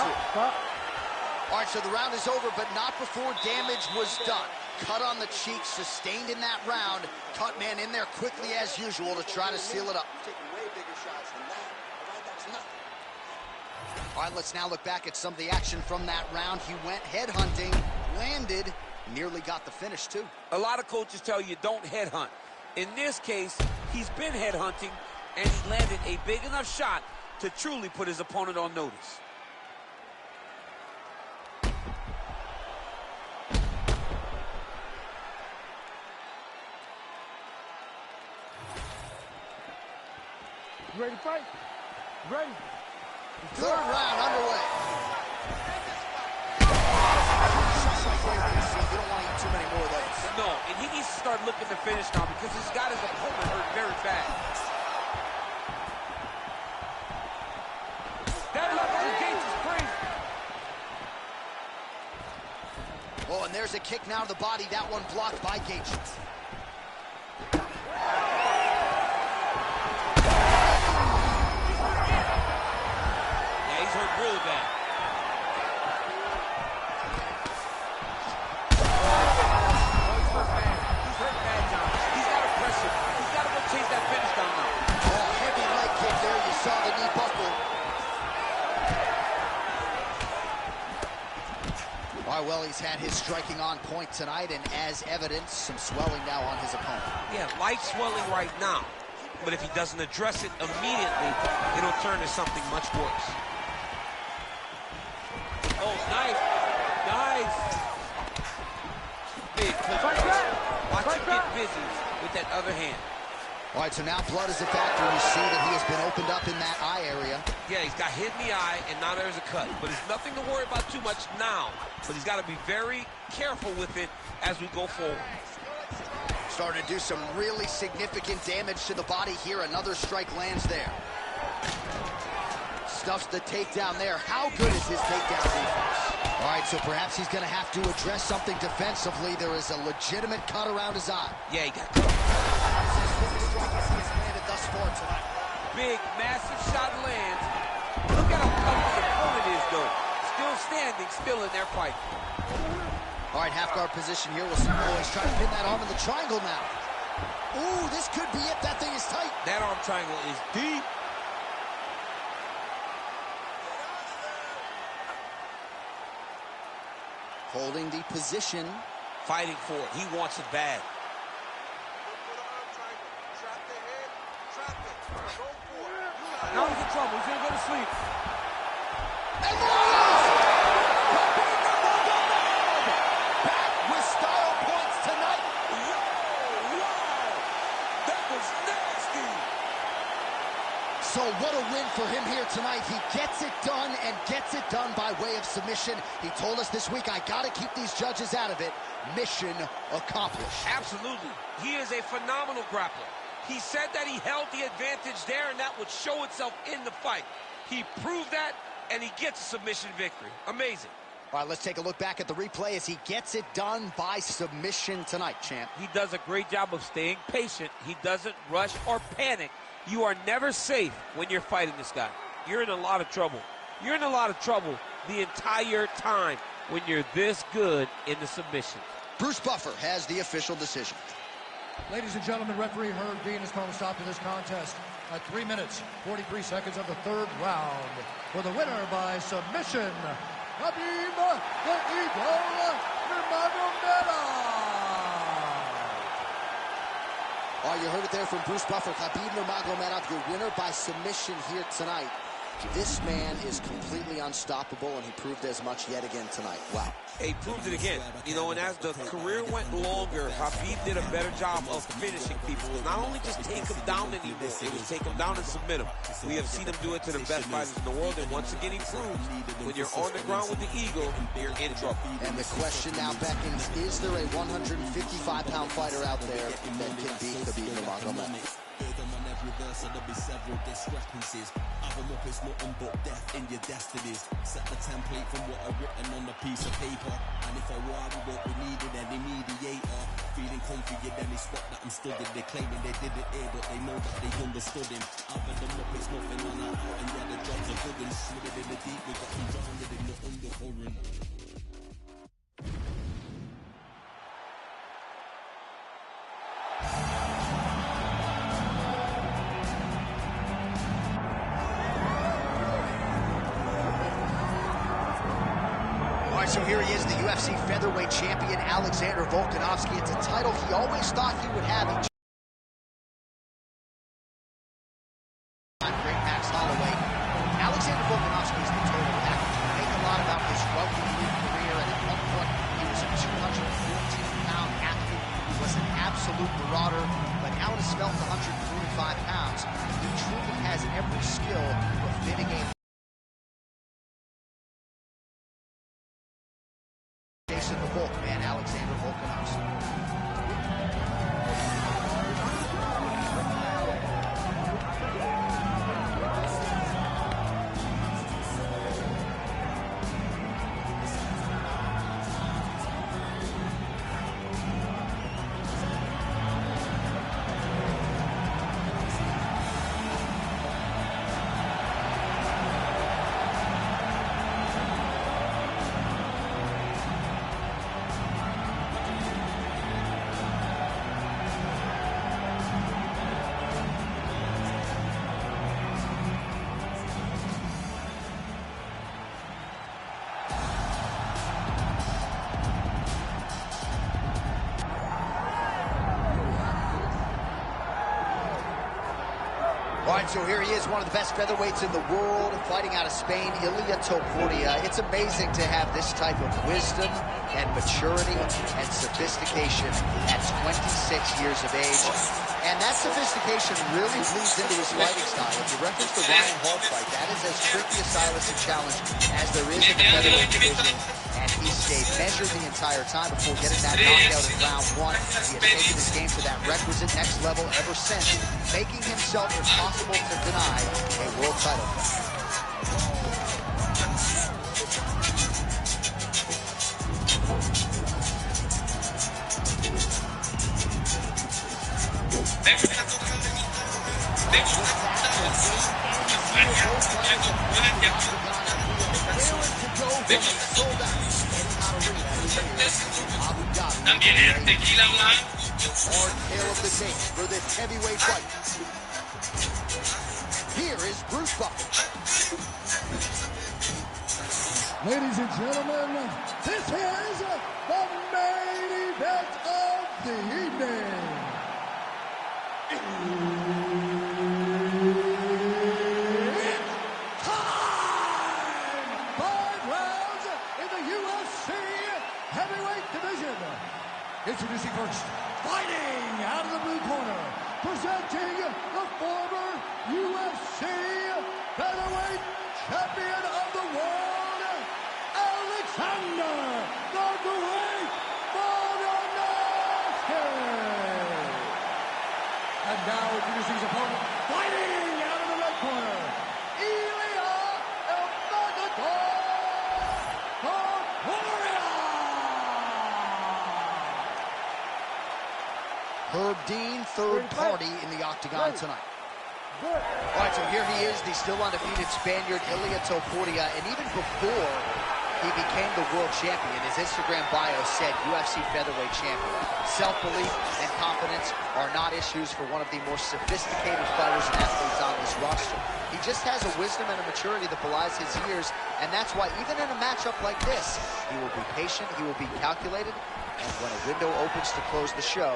All right, so the round is over, but not before damage was done. Cut on the cheek, sustained in that round. Cut man in there quickly as usual to try to seal it up. Taking way bigger shots than that. All right, that's nothing. All right, let's now look back at some of the action from that round. He went headhunting, landed, nearly got the finish too. A lot of coaches tell you don't headhunt. In this case, he's been headhunting, and he landed a big enough shot to truly put his opponent on notice. You ready to fight? Ready. Third round underway. You don't want to eat too many more of those. No, and he needs to start looking to finish now because he's got his opponent hurt very bad. That level of Gaethje is crazy. Oh, and there's a kick now to the body. That one blocked by Gaethje. Yeah, he's hurt real bad. He's hurt bad, John. He's got to press him. He's got to go chase that finish down now. Oh, heavy leg kick there. You saw the knee buckle. All right, well, he's had his striking on point tonight, and as evidence, some swelling now on his opponent. Yeah, light swelling right now. But if he doesn't address it immediately, it'll turn to something much worse. Oh, nice. Nice. Big hook. Watch him get busy with that other hand. All right, so now blood is a factor. You see that he has been opened up in that eye area. Yeah, he's got hit in the eye, and now there's a cut. But it's nothing to worry about too much now. But he's got to be very careful with it as we go forward. Starting to do some really significant damage to the body here. Another strike lands there. Stuffs the takedown there. How good is his takedown defense? All right, so perhaps he's going to have to address something defensively. There is a legitimate cut around his eye. Yeah, he got cut. Thus far tonight. Big, massive shot lands. Look at how tough his opponent is, though. Still standing, still in their fight. All right, half guard position here. We'll see. Oh, he's trying to pin that arm in the triangle now. Ooh, this could be it. That thing is tight. That arm triangle is deep. Holding the position. Fighting for it. He wants it bad. Now he's in trouble. He's going to go to sleep. And there he is! Back with style points tonight. Wow! That was nasty! So what a win for him here tonight. He gets it done and gets it done by way of submission. He told us this week, I got to keep these judges out of it. Mission accomplished. Absolutely. He is a phenomenal grappler. He said that he held the advantage there, and that would show itself in the fight. He proved that, and he gets a submission victory. Amazing. All right, let's take a look back at the replay as he gets it done by submission tonight, champ. He does a great job of staying patient. He doesn't rush or panic. You are never safe when you're fighting this guy. You're in a lot of trouble. You're in a lot of trouble the entire time when you're this good in the submission. Bruce Buffer has the official decision. Ladies and gentlemen, referee Herb Dean has called a stop to this contest at 3 minutes, 43 seconds of the third round. For the winner by submission, Khabib the Eagle Nurmagomedov. All All right, you heard it there from Bruce Buffer. Khabib Nurmagomedov, your winner by submission here tonight. This man is completely unstoppable, and he proved as much yet again tonight. Wow. He proved it again. You know, and as the career went longer, Khabib did a better job of finishing people. It was not only just take him down anymore, it was take him down and submit him. We have seen him do it to the best fighters in the world, and once again he proved when you're on the ground with the eagle, you're in trouble. And the question now beckons, is there a 155-pound fighter out there that can beat Khabib Nurmagomedov? So there'll be several discrepancies. Other up, it's nothing but death in your destinies. Set the template from what I've written on a piece of paper. And if I were, we won't be needed any mediator. Feeling confident in any spot that I'm stood in. They claiming they did it here, but they know that they understood him. Other than up, it's nothing on that out. And yeah, the jobs are good and slid in the deep. We got them drowned in the undercurrent. So here he is, the UFC featherweight champion, Alexander Volkanovski. It's a title he always thought he would have. Great Max Holloway. Alexander Volkanovski is the total package. We make a lot about his wealthy career, and at one point he was a 214-pound athlete. He was an absolute marauder, but now at a svelte 145 pounds, he truly has every skill of fitting a in the book, man, Alexander Volkanovski. All right, so here he is, one of the best featherweights in the world, fighting out of Spain, Ilia Topuria. It's amazing to have this type of wisdom and maturity and sophistication at 26 years of age. And that sophistication really bleeds into his fighting style. If you reference the Ryan Hall fight, that is as tricky a stylistic challenge as there is in the featherweight division. And he stayed measured the entire time before getting that knockout in round one. He has taken his game to that requisite next level ever since, making himself impossible to deny a world title. También el Tequila Blanc. Hard tail of the tape for this heavyweight fight. Here is Bruce Buffer. Ladies and gentlemen, this is the main event of the evening. It's time! 5 rounds in the UFC heavyweight division. Introducing first, fighting out of the blue corner, presenting the former UFC featherweight champion of the world, Alexander the Great Volkanovski. And now introducing his opponent, fighting out of the red corner, Ilia Topuria. Herb Dean, third party in the octagon tonight. All right, so here he is, the still undefeated Spaniard, Ilia Topuria, and even before he became the world champion, his Instagram bio said UFC featherweight champion. Self-belief and confidence are not issues for one of the more sophisticated fighters and athletes on this roster. He just has a wisdom and a maturity that belies his years, and that's why even in a matchup like this, he will be patient, he will be calculated, and when a window opens to close the show,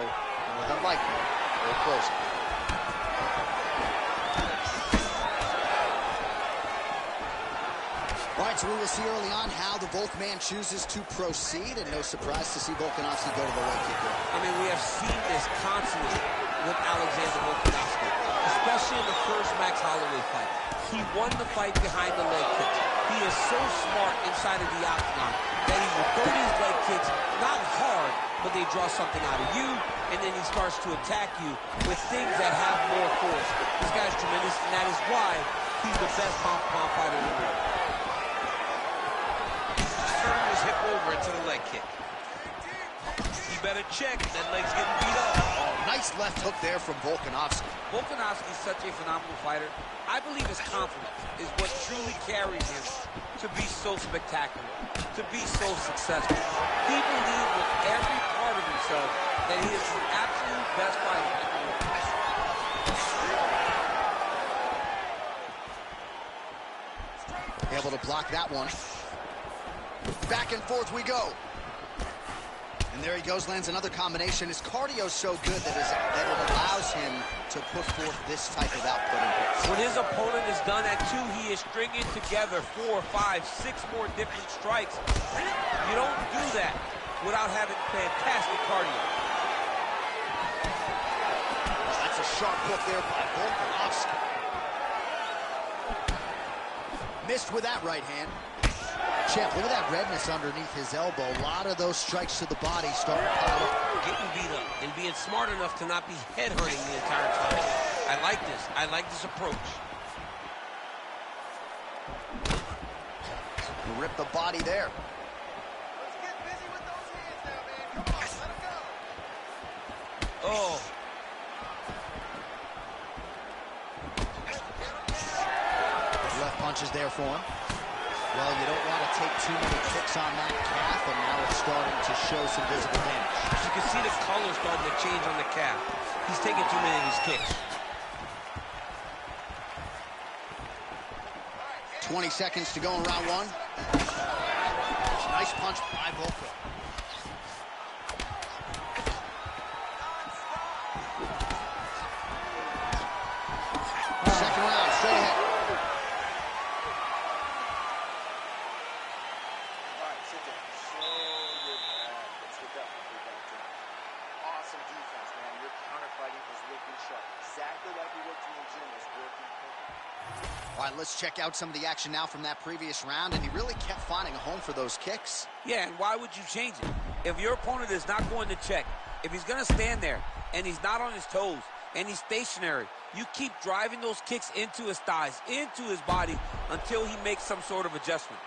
more than likely, or closing. All right, so we will see early on how the Volkman chooses to proceed, and no surprise to see Volkanovski go to the leg kick. I mean, we have seen this constantly with Alexander Volkanovski, especially in the first Max Holloway fight. He won the fight behind the leg kicks. He is so smart inside of the octagon that he will throw these leg kicks, not hard, but they draw something out of you, and then he starts to attack you with things that have more force. This guy's tremendous, and that is why he's the best pound-for-pound fighter in the world. Turn his hip over into the leg kick. You better check, that leg's getting beat up. Oh, nice left hook there from Volkanovski. Volkanovski is such a phenomenal fighter. I believe his confidence is what truly carries him to be so spectacular, to be so successful. He believes with every part of himself that he is the absolute best fighter in the world. Able to block that one. Back and forth we go. And there he goes, lands another combination. His cardio's so good that it allows him to put forth this type of output in pace. When his opponent is done at 2, he is stringing together 4, 5, 6 more different strikes. You don't do that without having fantastic cardio. That's a sharp hook there by Volkanovski. Missed with that right hand. Champ, look at that redness underneath his elbow. A lot of those strikes to the body starting to pile up. Getting beat up and being smart enough to not be headhunting the entire time. I like this. I like this approach. Rip the body there. Let's get busy with those hands now, man. Come on, let him go. Oh. Left punches there for him. Well, you don't want to take too many kicks on that calf, and now it's starting to show some visible damage. You can see the color starting to change on the calf. He's taking too many of these kicks. 20 seconds to go in round 1. Nice punch by Volko. Second round, straight ahead. Awesome defense, man. Your counterfighting is looking sharp. Exactly like we worked in the gym is working perfect. All right, let's check out some of the action now from that previous round, and he really kept finding a home for those kicks. Yeah, and why would you change it? If your opponent is not going to check, if he's going to stand there and he's not on his toes and he's stationary, you keep driving those kicks into his thighs, into his body until he makes some sort of adjustment.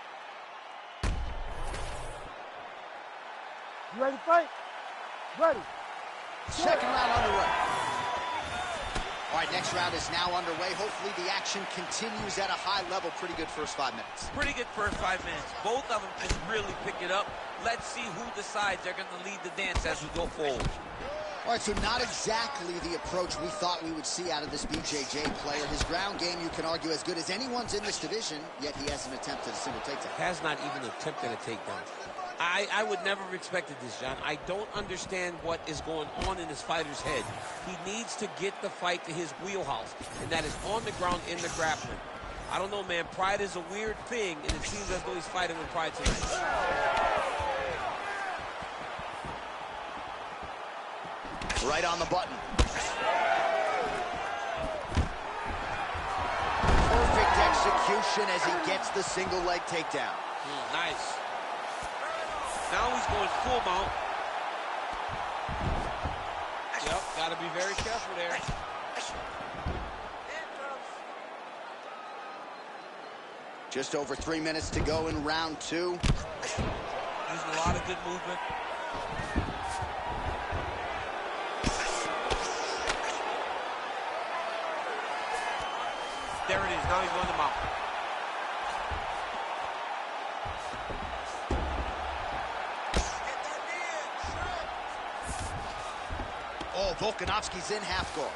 You ready to fight? Ready. Second round underway. All right, next round is now underway. Hopefully the action continues at a high level. Pretty good first 5 minutes. Pretty good first 5 minutes. Both of them can really pick it up. Let's see who decides they're going to lead the dance as we go forward. All right, so not exactly the approach we thought we would see out of this BJJ player. His ground game, you can argue, as good as anyone's in this division, yet he hasn't attempted a single takedown. Has not even attempted a takedown. I would never have expected this, John. I don't understand what is going on in this fighter's head. He needs to get the fight to his wheelhouse, and that is on the ground in the grappling. I don't know, man. Pride is a weird thing, and it seems as though he's fighting with pride tonight. Right on the button. Perfect execution as he gets the single leg takedown. Nice. Now he's going full mount. Yep, got to be very careful there. Just over 3 minutes to go in round 2. Using a lot of good movement. There it is. Now he's going to mount. Oh, Volkanovski's in half guard.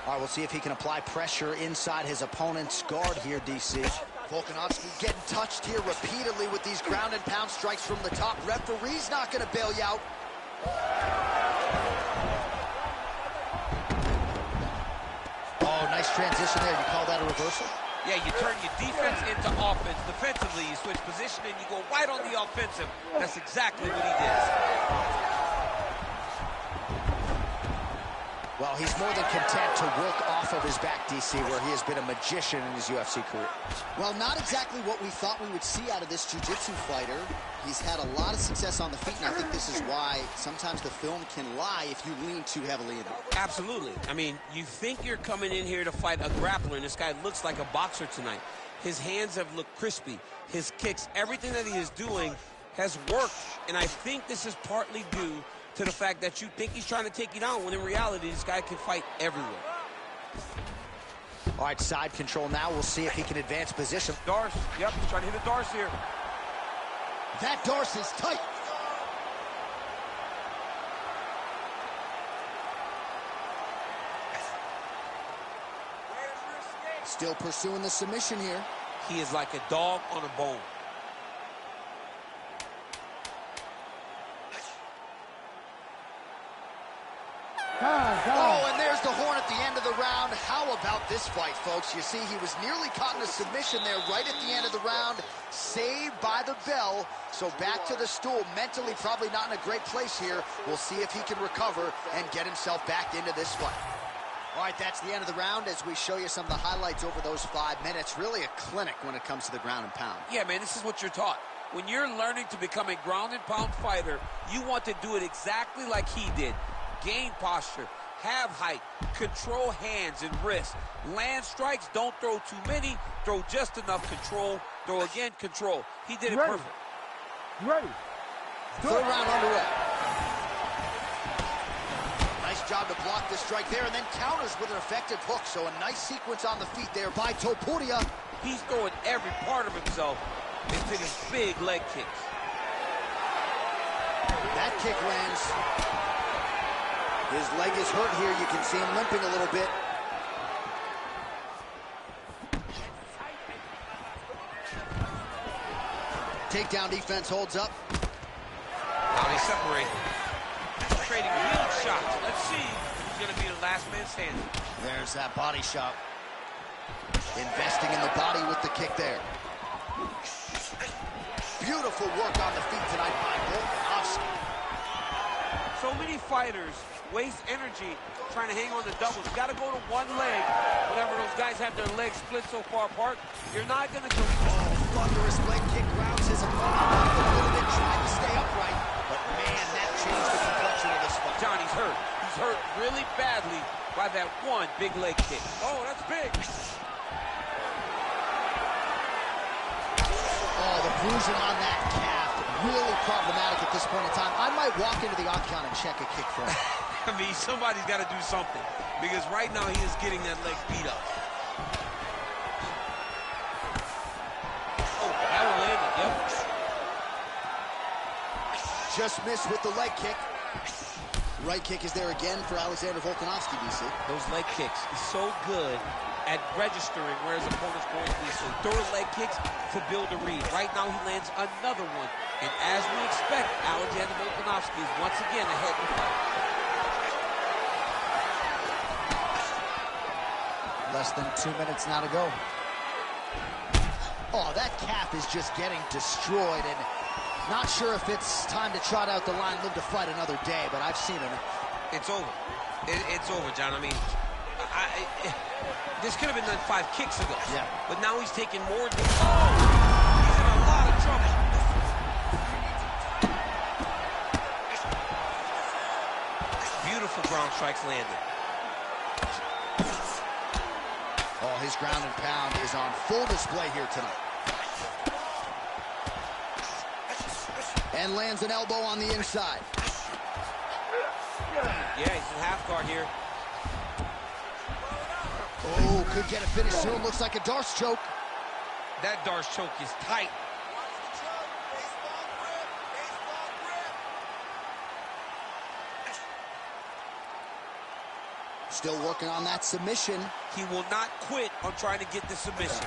All right, we'll see if he can apply pressure inside his opponent's guard here, DC. Volkanovski getting touched here repeatedly with these ground and pound strikes from the top. Referee's not going to bail you out. Nice transition there. You call that a reversal? Yeah, you turn your defense into offense. Defensively, you switch position and you go right on the offensive. That's exactly what he did. Well, he's more than content to work off of his back, DC, where he has been a magician in his UFC career. Well, not exactly what we thought we would see out of this jiu-jitsu fighter. He's had a lot of success on the feet, and I think this is why sometimes the film can lie if you lean too heavily into it. Absolutely. I mean, you think you're coming in here to fight a grappler, and this guy looks like a boxer tonight. His hands have looked crispy. His kicks, everything that he is doing has worked, and I think this is partly due to the fact that you think he's trying to take you down, when in reality, this guy can fight everywhere. All right, side control now. We'll see if he can advance position. Darce, yep, he's trying to hit a Darce here. That Darce is tight. Still pursuing the submission here. He is like a dog on a bone. Oh, and there's the horn at the end of the round. How about this fight, folks? You see, he was nearly caught in a submission there right at the end of the round. Saved by the bell. So back to the stool. Mentally probably not in a great place here. We'll see if he can recover and get himself back into this fight. All right, that's the end of the round as we show you some of the highlights over those 5 minutes. Really a clinic when it comes to the ground and pound. Yeah, man, this is what you're taught. When you're learning to become a ground and pound fighter, you want to do it exactly like he did. Gain posture, have height, control hands and wrists. Land strikes, don't throw too many, throw just enough, control, throw again, control. He did it perfect. Ready. Third round underway. Nice job to block the strike there and then counters with an effective hook. So a nice sequence on the feet there by Topuria. He's throwing every part of himself into these big leg kicks. That kick lands. His leg is hurt here. You can see him limping a little bit. Takedown defense holds up. Now they separate. Trading huge shots. Let's see who's going to be the last man standing. There's that body shot. Investing in the body with the kick there. Beautiful work on the feet tonight by Volkanovski. So many fighters waste energy trying to hang on to doubles. You got to go to one leg. Whenever those guys have their legs split so far apart, you're not going to go. Oh, thunderous leg kick grounds his opponent a little bit, trying to stay upright. But man, that changed the complexion of this fight. Johnny's hurt. He's hurt really badly by that one big leg kick. Oh, that's big. Oh, the bruising on that calf. Really problematic at this point in time. I might walk into the octagon and check a kick for him. I mean, somebody's got to do something, because right now he is getting that leg beat up. Oh, that one landed, yep. Just missed with the leg kick. Right kick is there again for Alexander Volkanovski, DC. Those leg kicks is so good at registering where his opponent's going to be. So throw leg kicks for Bill to read. Right now he lands another one. And as we expect, Alexander Volkanovski is once again ahead in the fight. Less than 2 minutes now to go. Oh, that calf is just getting destroyed, and not sure if it's time to trot out the line, live to fight another day, but I've seen it. It's over. It's over, John. I mean, this could have been done 5 kicks ago. Yeah. But now he's taking more. Oh! He's in a lot of trouble. Beautiful ground strikes landed. Oh, his ground and pound is on full display here tonight. And lands an elbow on the inside. Yeah, he's in half guard here. Oh, could get a finish soon. Looks like a Darce choke. That Darce choke is tight. Still working on that submission. He will not quit on trying to get the submission.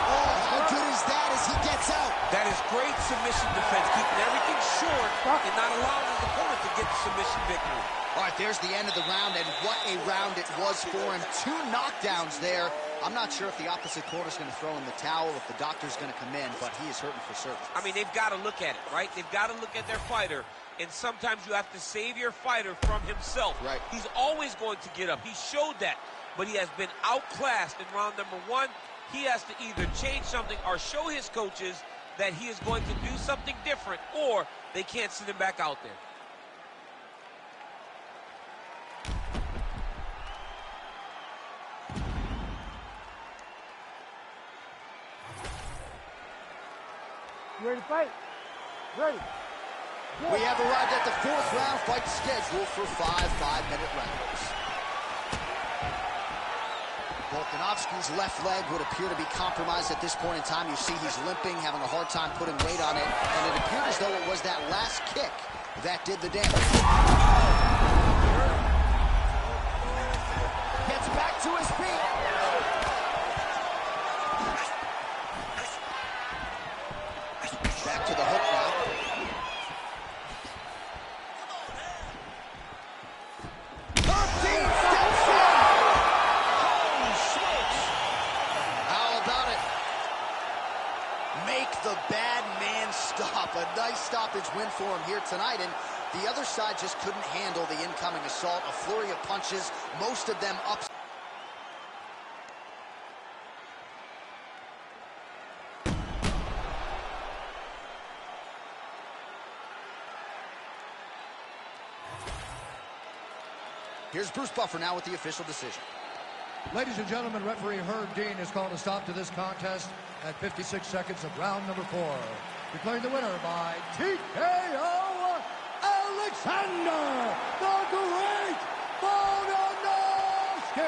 Oh, how good is that as he gets out? That is great submission defense, keeping everything short and not allowing his opponent to get the submission victory. All right, there's the end of the round, and what a round it was for him. 2 knockdowns there. I'm not sure if the opposite corner's going to throw in the towel, if the doctor's going to come in, but he is hurting for certain. I mean, they've got to look at it, right? They've got to look at their fighter, and sometimes you have to save your fighter from himself. Right. He's always going to get up. He showed that, but he has been outclassed in round number 1. He has to either change something or show his coaches that he is going to do something different, or they can't send him back out there. You ready to fight? Ready. Go. We have arrived at the 4th round fight scheduled for 5 5-minute rounds. Volkanovski's left leg would appear to be compromised at this point in time. You see he's limping, having a hard time putting weight on it, and it appeared as though it was that last kick that did the damage. Gets back to his feet. Back to the hook now. The bad man stop. A nice stoppage win for him here tonight, and the other side just couldn't handle the incoming assault. A flurry of punches, most of them up. Here's Bruce Buffer now with the official decision. Ladies and gentlemen, referee Herb Dean has called a stop to this contest at 56 seconds of round number 4. Declaring the winner by TKO, Alexander the Great Volkanovski.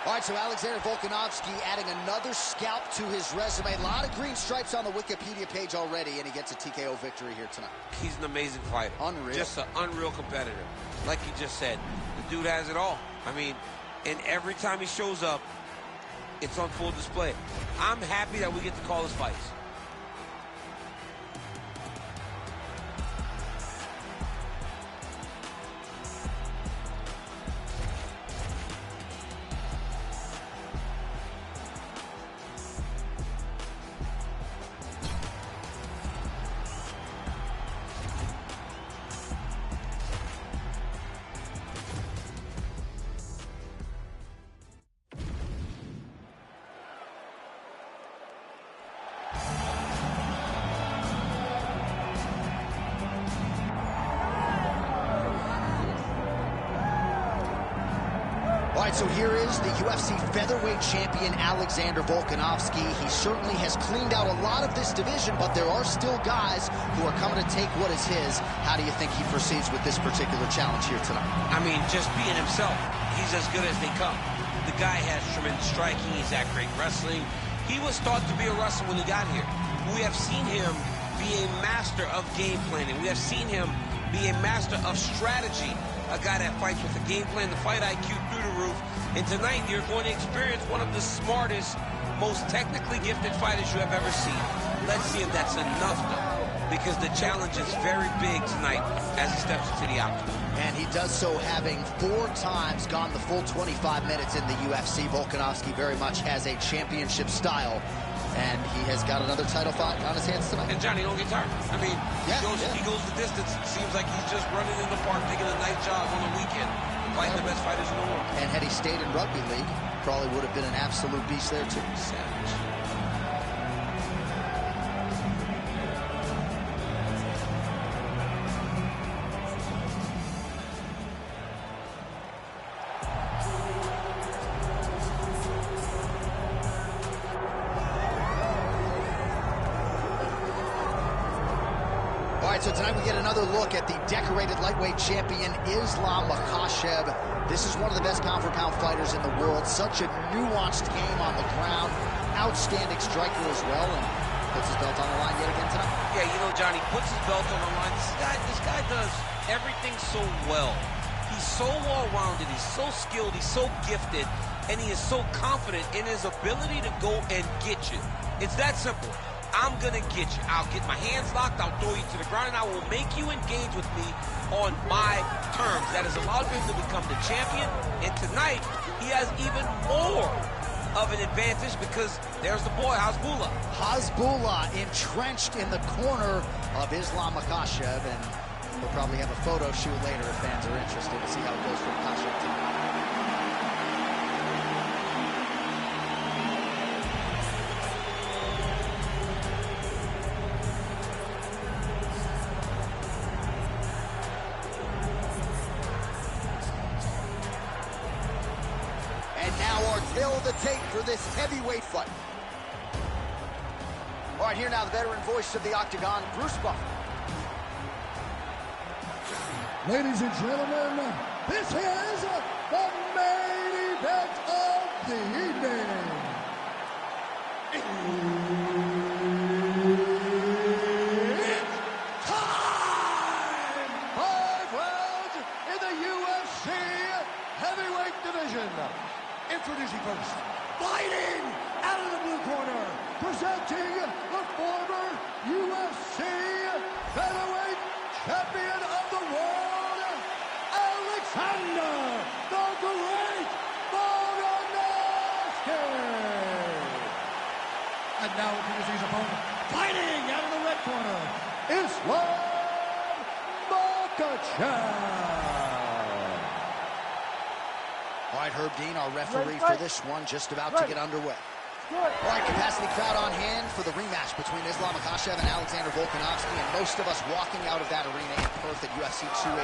All right, so Alexander Volkanovski adding another scalp to his resume. A lot of green stripes on the Wikipedia page already, and he gets a TKO victory here tonight. He's an amazing fighter. Unreal. Just an unreal competitor. Like you just said, the dude has it all. I mean, and every time he shows up, it's on full display. I'm happy that we get to call his fights. All right, so here is the UFC featherweight champion, Alexander Volkanovski. He certainly has cleaned out a lot of this division, but there are still guys who are coming to take what is his. How do you think he proceeds with this particular challenge here tonight? I mean, just being himself. He's as good as they come. The guy has tremendous striking. He's at great wrestling. He was thought to be a wrestler when he got here. We have seen him be a master of game planning. We have seen him be a master of strategy. A guy that fights with a game plan, the fight IQ through the roof. And tonight, you're going to experience one of the smartest, most technically gifted fighters you have ever seen. Let's see if that's enough, though, because the challenge is very big tonight as he steps into the octagon. And he does so having 4 times gone the full 25 minutes in the UFC. Volkanovski very much has a championship style, and he has got another title fight on his hands tonight. And Johnny, don't get tired. I mean, he goes the distance. It seems like he's just running in the park, taking a nice job on the weekend, fighting the best fighters in the world. And had he stayed in rugby league, probably would have been an absolute beast there too. Savage. All right, so tonight we get another look at the decorated lightweight champion, Islam Makhachev. This is one of the best pound-for-pound fighters in the world. Such a nuanced game on the ground. Outstanding striker as well, and puts his belt on the line yet again tonight. Yeah, you know, Johnny, puts his belt on the line. This guy does everything so well. He's so well-rounded. He's so skilled. He's so gifted. And he is so confident in his ability to go and get you. It's that simple. I'm going to get you. I'll get my hands locked. I'll throw you to the ground, and I will make you engage with me on my terms. That has allowed him to become the champion. And tonight, he has even more of an advantage because there's the boy, Hasbulla. Hasbulla entrenched in the corner of Islam Makhachev, and we'll probably have a photo shoot later if fans are interested to see how it goes for Makhachev tonight. Fill the tape for this heavyweight fight. All right, here now the veteran voice of the Octagon, Bruce Buffer. Ladies and gentlemen, this is the main event of the evening. It's time! 5 rounds in the UFC heavyweight division. Introducing first, fighting out of the blue corner, presenting the former UFC featherweight champion of the world, Alexander the Great Volkanovski. And now introducing his opponent, fighting out of the red corner, Islam Makhachev. All right, Herb Dean, our referee for this one, just about to get underway. All right, capacity crowd on hand for the rematch between Islam Makhachev and Alexander Volkanovski, and most of us walking out of that arena in Perth at UFC 284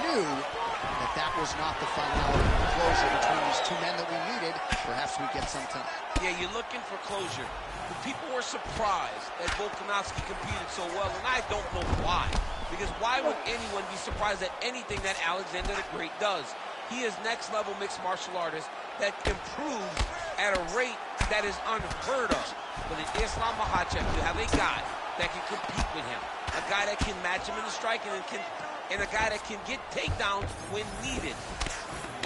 knew that that was not the finality of the closure between these two men that we needed. Perhaps we get some time. Yeah, you're looking for closure. People were surprised that Volkanovski competed so well, and I don't know why. Because why would anyone be surprised at anything that Alexander the Great does? He is next-level mixed martial artist that improves at a rate that is unheard of. But in Islam Makhachev, you have a guy that can compete with him, a guy that can match him in the striking, and a guy that can get takedowns when needed.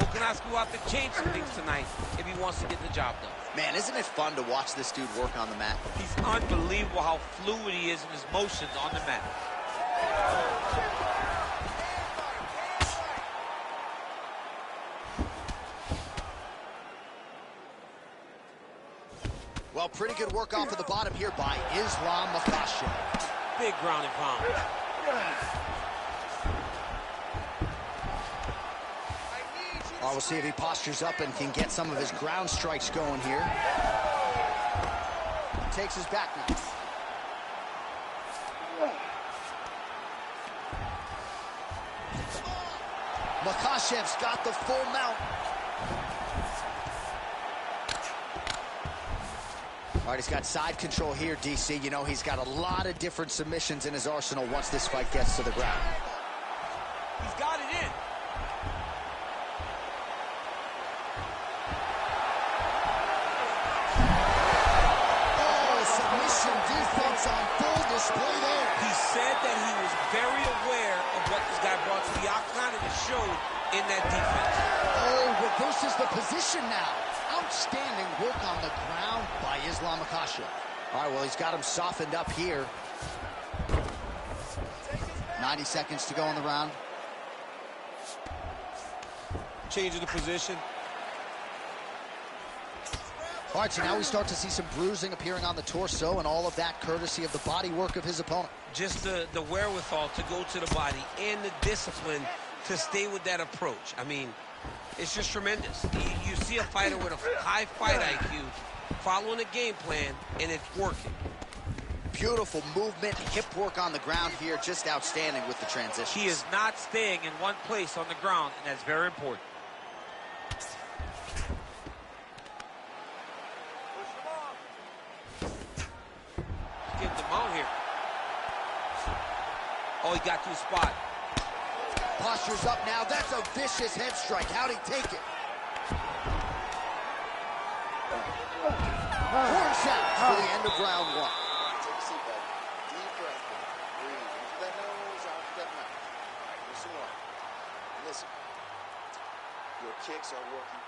Volkanovski will have to change some things tonight if he wants to get the job done. Man, isn't it fun to watch this dude work on the mat? He's unbelievable how fluid he is in his motions on the mat. Well, pretty good work off of the bottom here by Islam Makhachev. Big ground and pound. Oh, we'll see if he postures up and can get some of his ground strikes going here. Takes his back now. Makhachev's got the full mount. All right, he's got side control here, DC. You know, he's got a lot of different submissions in his arsenal once this fight gets to the ground. He's got it in. Oh, submission defense on full display there. He said that he was very aware of what this guy brought to the octagon, and it showed in that defense. Oh, reverses the position now. Outstanding work on the ground by Islam Makhachev. All right, well, he's got him softened up here. 90 seconds to go in the round. Change of the position. All right, so now we start to see some bruising appearing on the torso, and all of that courtesy of the body work of his opponent. Just the wherewithal to go to the body and the discipline to stay with that approach. I mean, it's just tremendous. You see a fighter with a high fight IQ following a game plan, and it's working. Beautiful movement, hip work on the ground here, just outstanding with the transition. He is not staying in one place on the ground, and that's very important. Get them out here. Oh, he got to the spot. Postures up now. That's a vicious head strike. How'd he take it? Horn shot for the end of round one. Take a seat, buddy. Deep breath. Breathe. Into that nose, out to that mouth. Listen up. Listen. Your kicks are working.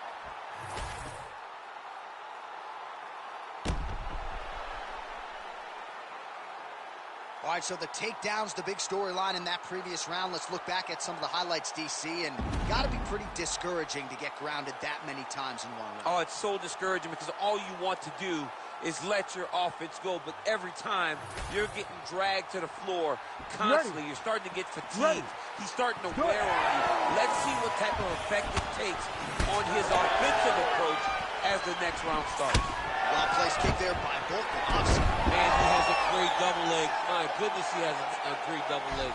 All right, so the takedown's the big storyline in that previous round. Let's look back at some of the highlights, DC, and got to be pretty discouraging to get grounded that many times in one round. Oh, it's so discouraging because all you want to do is let your offense go, but every time you're getting dragged to the floor constantly. You're starting to get fatigued. He's starting to wear on you. Let's see what type of effect it takes on his offensive approach as the next round starts. Well-placed kick there by Volkanovski. Man, he has a great double leg. My goodness, he has a great double leg.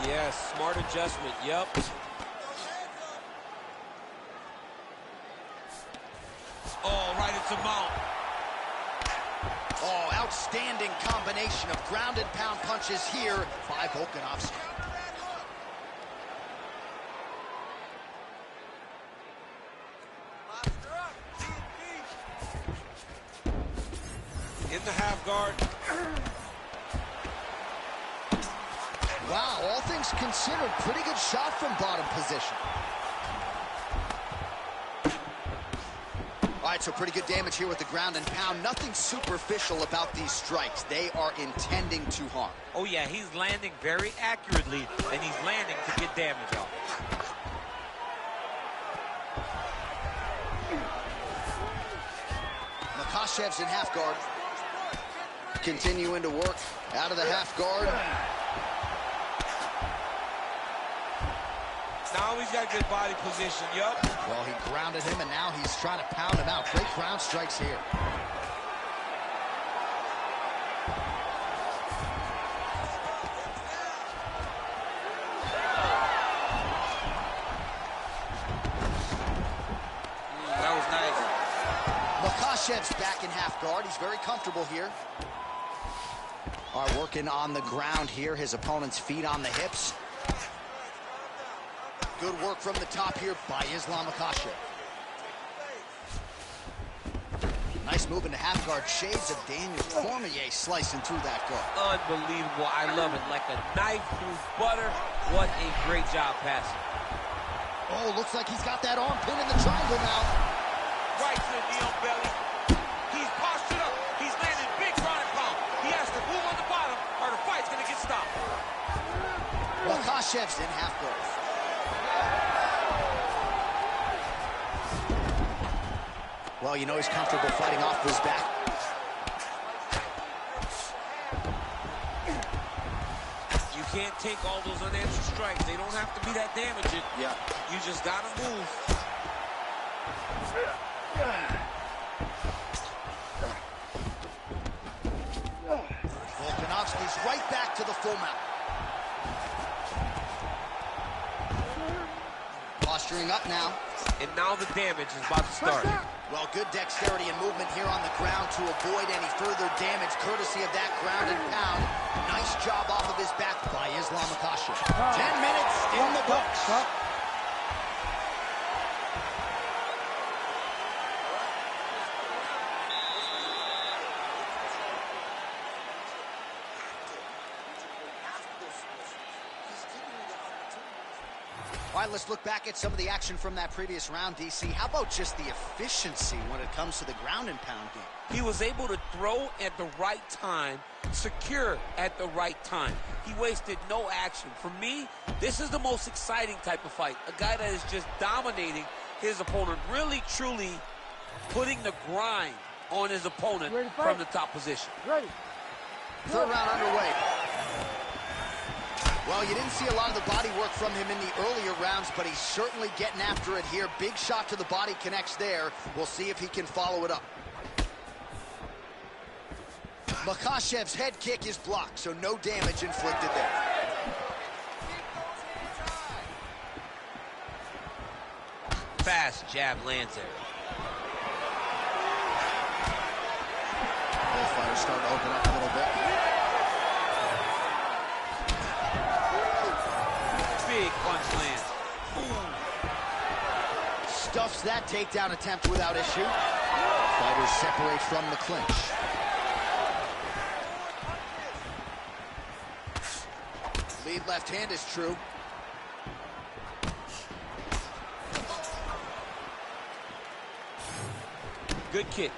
Yes, smart adjustment. Yep. Oh, right into mount. Oh, outstanding combination of ground and pound punches here by Volkanovski. In the half guard. Wow, all things considered, pretty good shot from bottom position. All right, so pretty good damage here with the ground and pound. Nothing superficial about these strikes. They are intending to harm. Oh, yeah, he's landing very accurately, and he's landing to get damage off. Makhachev's in half guard. Continuing to work out of the half guard. Now he's got good body position, yup. Well, he grounded him, and now he's trying to pound him out. Great ground strikes here. That was nice. Makhachev's back in half guard. He's very comfortable here. All right, working on the ground here. His opponent's feet on the hips. Good work from the top here by Islam Makhachev. Nice move into half guard. Shades of Daniel Cormier slicing through that guard. Unbelievable. I love it. Like a knife through butter. What a great job passing. Oh, looks like he's got that arm pin in the triangle now. Right to the knee on belly. He's postured up. He's landing big ground and pound. He has to move on the bottom or the fight's going to get stopped. Makhachev's in half guard. Well, you know he's comfortable fighting off his back. You can't take all those unanswered strikes. They don't have to be that damaging. Yeah. You just got to move. Volkanovski's right back to the full mount. Posturing up now. And now the damage is about to start. Well, good dexterity and movement here on the ground to avoid any further damage, courtesy of that ground and pound. Nice job off of his back by Islam Makhachev. 10 minutes in the books. All right, let's look back at some of the action from that previous round, DC. How about just the efficiency when it comes to the ground and pound game? He was able to throw at the right time, secure at the right time. He wasted no action. For me, this is the most exciting type of fight. A guy that is just dominating his opponent, really, truly putting the grind on his opponent from the top position. Ready. Third round underway. Well, you didn't see a lot of the body work from him in the earlier rounds, but he's certainly getting after it here. Big shot to the body connects there. We'll see if he can follow it up. Makhachev's head kick is blocked, so no damage inflicted there. Fast jab lands there. Both fighters starting to open up a little bit. Big punch lands. Stuffs that takedown attempt without issue. Fighters separate from the clinch. Lead left hand is true. Good kick.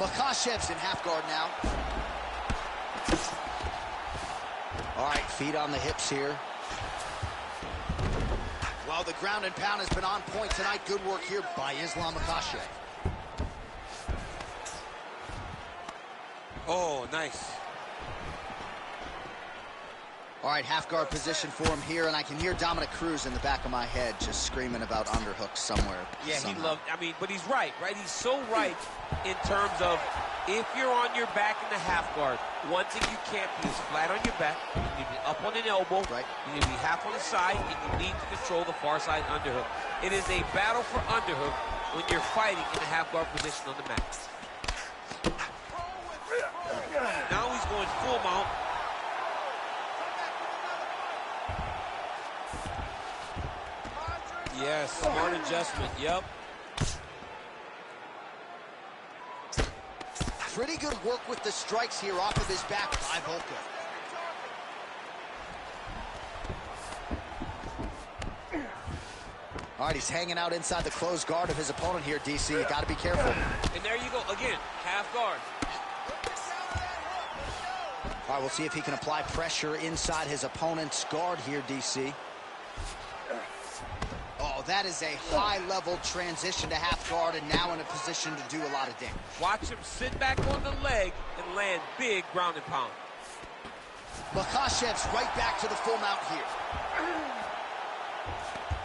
Makhachev's in half guard now. All right, feet on the hips here. Well, the ground and pound has been on point tonight. Good work here by Islam Makhachev. Oh, nice. All right, half guard position for him here, and I can hear Dominic Cruz in the back of my head just screaming about underhooks somewhere. Yeah, somehow. he loved, I mean, but he's right? He's so right in terms of if you're on your back in the half guard, one thing you can't be is flat on your back. You need to be up on an elbow. Right. You need to be half on the side, and you need to control the far side underhook. It is a battle for underhook when you're fighting in the half guard position on the mat. Now he's going full mount. Yes, smart adjustment, yep. Pretty good work with the strikes here off of his back by Volkov. All right, he's hanging out inside the closed guard of his opponent here, DC. You got to be careful. And there you go, again, half guard. All right, we'll see if he can apply pressure inside his opponent's guard here, DC. Oh, that is a high-level transition to half guard and now in a position to do a lot of damage. Watch him sit back on the leg and land big ground and pound. Makhachev's right back to the full mount here.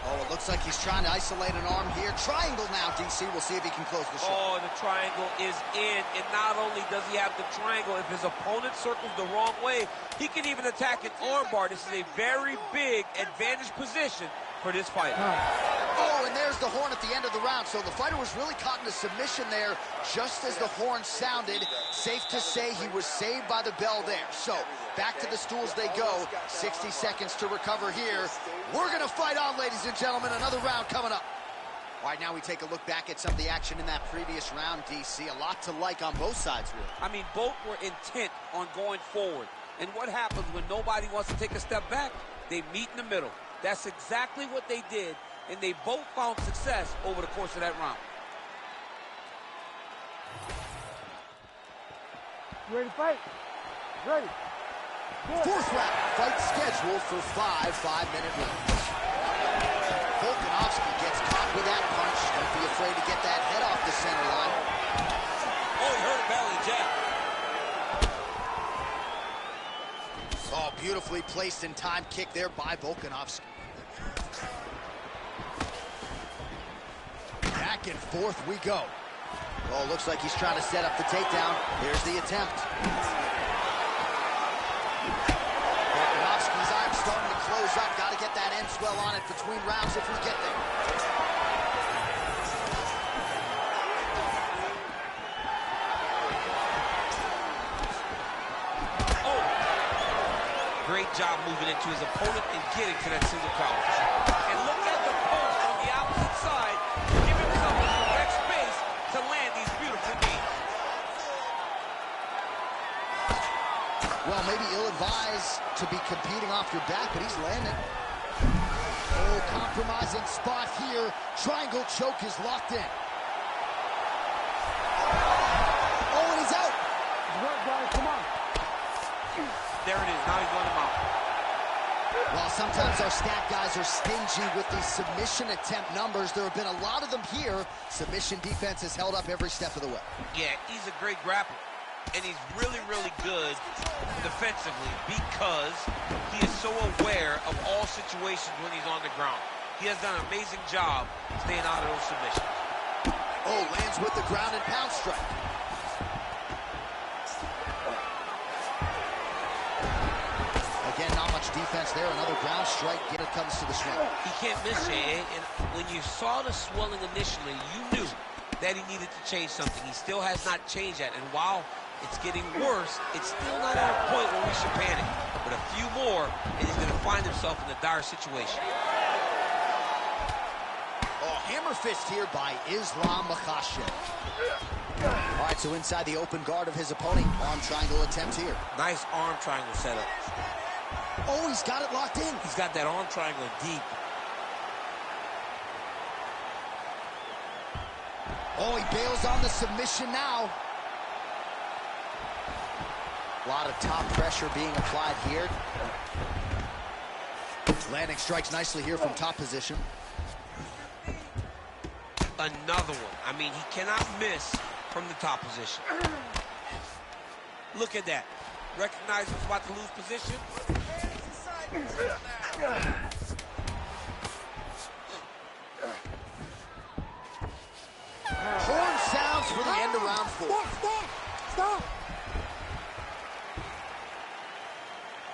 Oh, it looks like he's trying to isolate an arm here. Triangle now, DC. We'll see if he can close the shot. Oh, the triangle is in. And not only does he have the triangle, if his opponent circles the wrong way, he can even attack an arm bar. This is a very big advantage position for this fighter. Oh, and there's the horn at the end of the round. So the fighter was really caught in a submission there just as the horn sounded. Safe to say he was saved by the bell there. So back to the stools they go. 60 seconds to recover here. We're going to fight on, ladies and gentlemen. Another round coming up. All right, now we take a look back at some of the action in that previous round, DC. A lot to like on both sides, really. I mean, both were intent on going forward. And what happens when nobody wants to take a step back? They meet in the middle. That's exactly what they did, and they both found success over the course of that round. Ready to fight? Ready. Good. Fourth round, fight scheduled for 5 5-minute rounds. Volkanovski gets caught with that punch. Don't be afraid to get that head off the center line. Oh, he hurt belly jab. Oh, beautifully placed and timed kick there by Volkanovski. Back and forth we go. Oh, looks like he's trying to set up the takedown. Here's the attempt. Volkanovski's arm starting to close up. Got to get that end swell on it between rounds if we get there. Oh, great job moving into his opponent and getting to that single collar. And look at the post on the opposite side. Give himself the correct space to land these beautiful knees. Well, maybe ill-advised to be competing off your back, but he's landing. Oh, compromising spot here. Triangle choke is locked in. Oh, and he's out. Work, guys, come on. There it is. Now he's going to mount. While sometimes our stat guys are stingy with these submission attempt numbers, there have been a lot of them here. Submission defense has held up every step of the way. Yeah, he's a great grappler. And he's really, really good defensively because he is so aware of all situations when he's on the ground. He has done an amazing job staying out of those submissions. Oh, lands with the ground and pound strike. Again, not much defense there. Another ground strike. It comes to the swing. He can't miss, Jay. And when you saw the swelling initially, you knew that he needed to change something. He still has not changed that. And while it's getting worse, it's still not at a point where we should panic. But a few more, and he's going to find himself in a dire situation. Oh, hammer fist here by Islam Makhachev. All right, so inside the open guard of his opponent. Arm triangle attempt here. Nice arm triangle setup. Oh, he's got it locked in. He's got that arm triangle deep. Oh, he bails on the submission now. A lot of top pressure being applied here. Landing strikes nicely here from top position. Another one. I mean, he cannot miss from the top position. Look at that. Recognize he's about to lose position. Horn sounds for the end of round 4. Stop.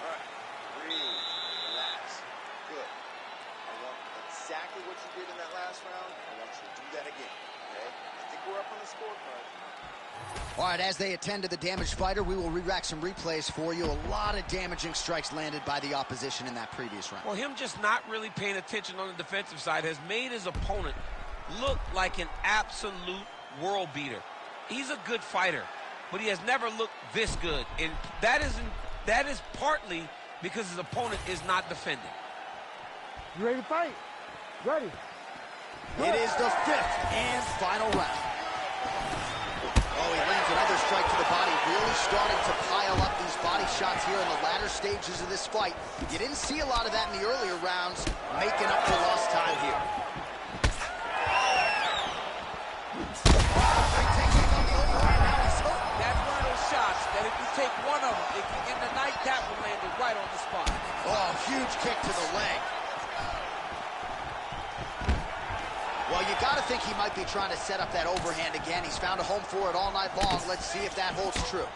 All right, breathe, relax, good. I want exactly what you did in that last round. I want you to do that again, okay? I think we're up on the scorecard. All right, as they attend to the damaged fighter, we will re-rack some replays for you. A lot of damaging strikes landed by the opposition in that previous round. Well, him just not really paying attention on the defensive side has made his opponent look like an absolute world beater. He's a good fighter, but he has never looked this good, and that is partly because his opponent is not defending. You ready to fight? Ready. It is the 5th and final round. Oh, he lands another strike to the body, really starting to pile up these body shots here in the latter stages of this fight. You didn't see a lot of that in the earlier rounds, making up for lost time here. That's one of those shots that if you take one of them, if you end the night, that one landed right on the spot. Oh, huge kick to the leg. Well, you got to think he might be trying to set up that overhand again. He's found a home for it all night long. Let's see if that holds true.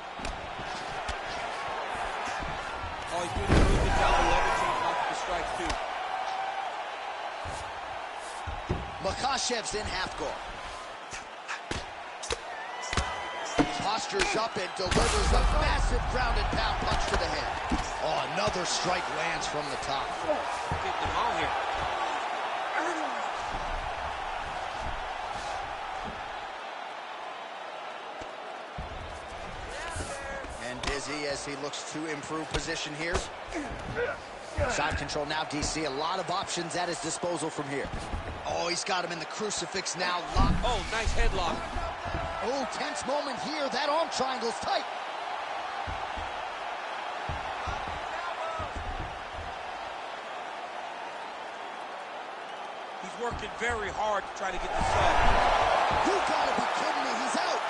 Oh, he's doing a really good job of leveraging off the strikes, too. Makhachev's in half guard. Postures up and delivers a massive ground and pound punch to the head. Oh, another strike lands from the top. Getting him out here. And dizzy as he looks to improve position here. Side control now, DC. A lot of options at his disposal from here. Oh, he's got him in the crucifix now. Locked. Oh, nice headlock. Oh, tense moment here. That arm triangle's tight. He's working very hard to try to get the sub. You gotta be kidding me. He's out.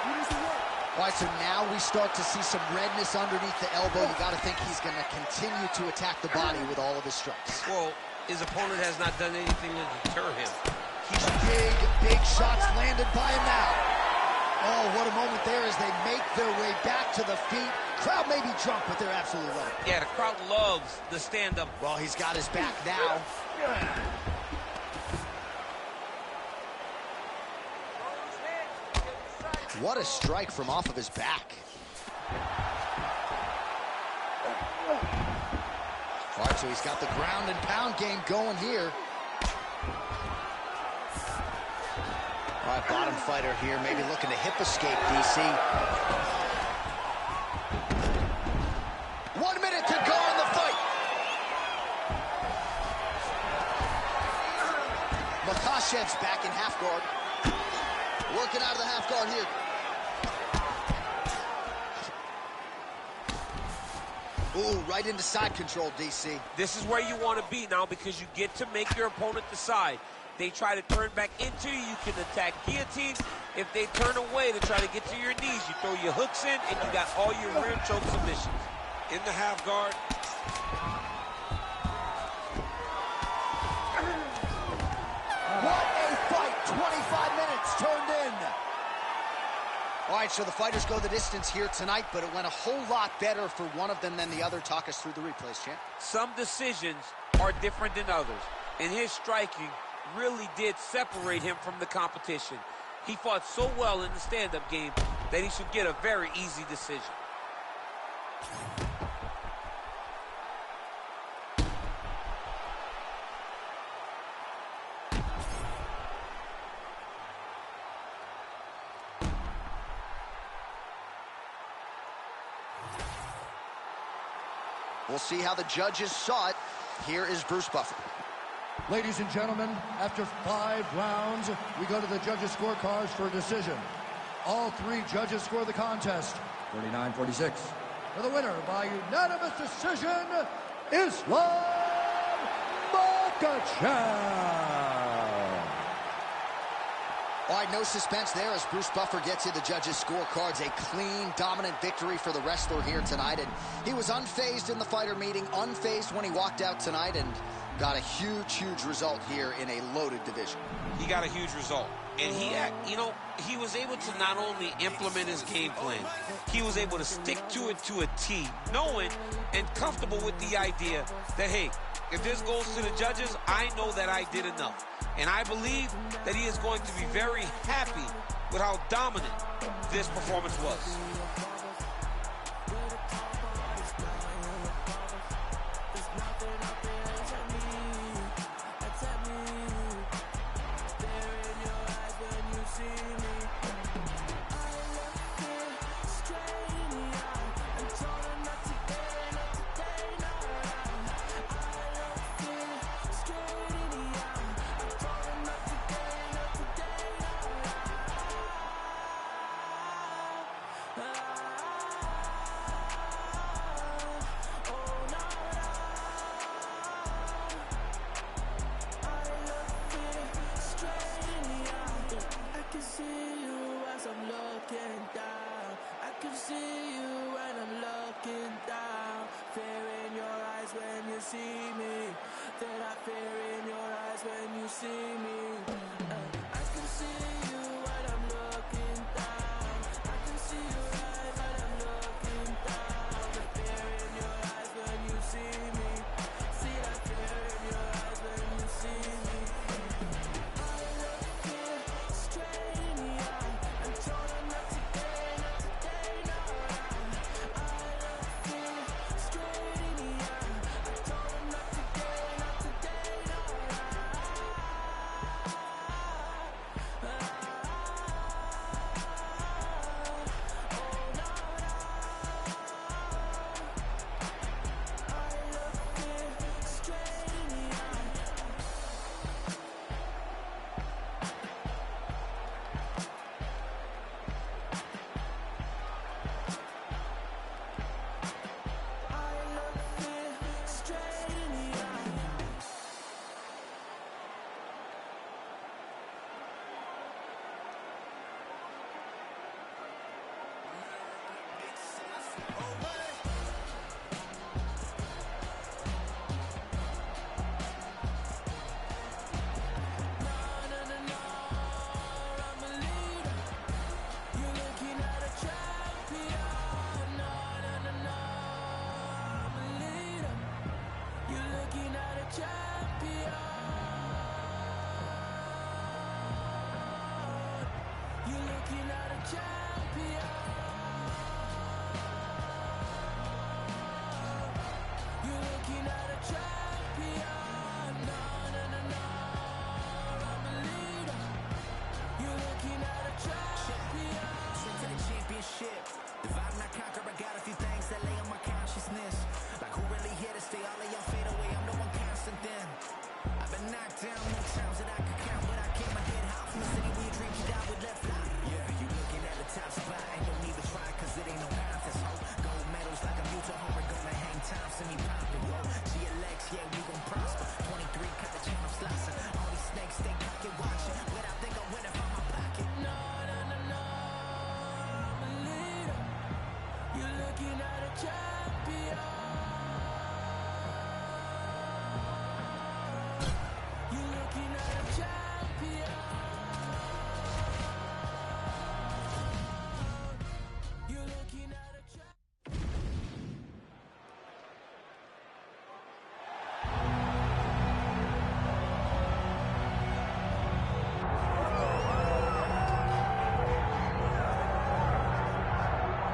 You need to work. All right, so now we start to see some redness underneath the elbow. You got to think he's going to continue to attack the body with all of his strikes. Well, his opponent has not done anything to deter him. Big shots landed by him now. Oh, what a moment there as they make their way back to the feet. Crowd may be drunk, but they're absolutely loving it. Yeah, the crowd loves the stand-up. Well, he's got his back now. What a strike from off of his back. All right, so he's got the ground and pound game going here. All right, bottom fighter here, maybe looking to hip escape, DC. 1 minute to go in the fight. Makhachev's back in half guard. Working out of the half guard here. Ooh, right into side control, DC. This is where you want to be now because you get to make your opponent decide. They try to turn back into you, you can attack guillotine. If they turn away to try to get to your knees, you throw your hooks in and you got all your rear choke submissions. In the half guard. What a fight! 25 minutes turned in. All right, so the fighters go the distance here tonight, but it went a whole lot better for one of them than the other. Talk us through the replays, champ. Some decisions are different than others, and his striking really did separate him from the competition. He fought so well in the stand-up game that he should get a very easy decision. We'll see how the judges saw it. Here is Bruce Buffer. Ladies and gentlemen, after 5 rounds, we go to the judges' scorecards for a decision. All 3 judges score the contest 39-46. For the winner by unanimous decision, Islam Makhachev. All right, no suspense there as Bruce Buffer gets you the judges' scorecards. A clean, dominant victory for the wrestler here tonight. And he was unfazed in the fighter meeting, unfazed when he walked out tonight, and got a huge, huge result here in a loaded division. He got a huge result. And he was able to not only implement his game plan, he was able to stick to it to a T, knowing and comfortable with the idea that, hey, if this goes to the judges, I know that I did enough. And I believe that he is going to be very happy with how dominant this performance was.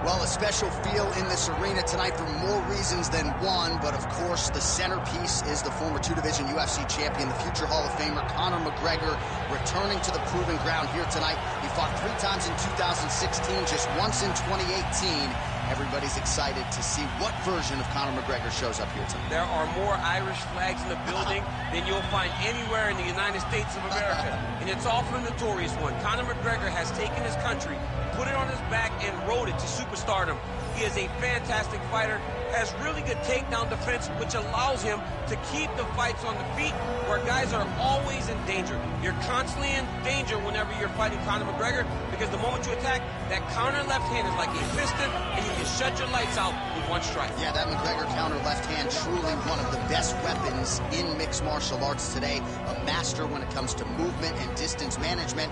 Well, a special feel in this arena tonight for more reasons than one, but of course the centerpiece is the former two-division UFC champion, the future Hall of Famer Conor McGregor, returning to the proving ground here tonight. He fought 3 times in 2016, just once in 2018, Everybody's excited to see what version of Conor McGregor shows up here tonight. There are more Irish flags in the building than you'll find anywhere in the United States of America. And it's all for the notorious one. Conor McGregor has taken his country, put it on his back, and rode it to superstardom. He is a fantastic fighter, has really good takedown defense, which allows him to keep the fights on the feet where guys are always in danger. You're constantly in danger whenever you're fighting Conor McGregor because the moment you attack, that counter left hand is like a piston and you can shut your lights out with one strike. Yeah, that McGregor counter left hand, truly one of the best weapons in mixed martial arts today. A master when it comes to movement and distance management.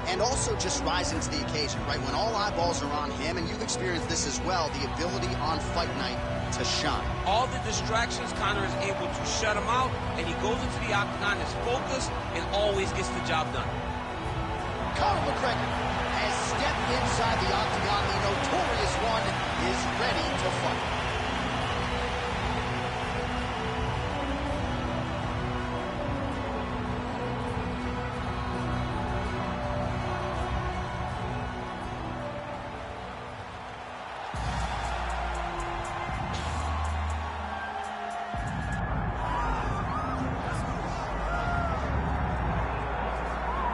And also just rising to the occasion, right? When all eyeballs are on him, and you've experienced this as well, the ability on fight night to shine. All the distractions, Conor is able to shut him out, and he goes into the octagon as focused and always gets the job done. Conor McGregor has stepped inside the octagon. The notorious one is ready to fight.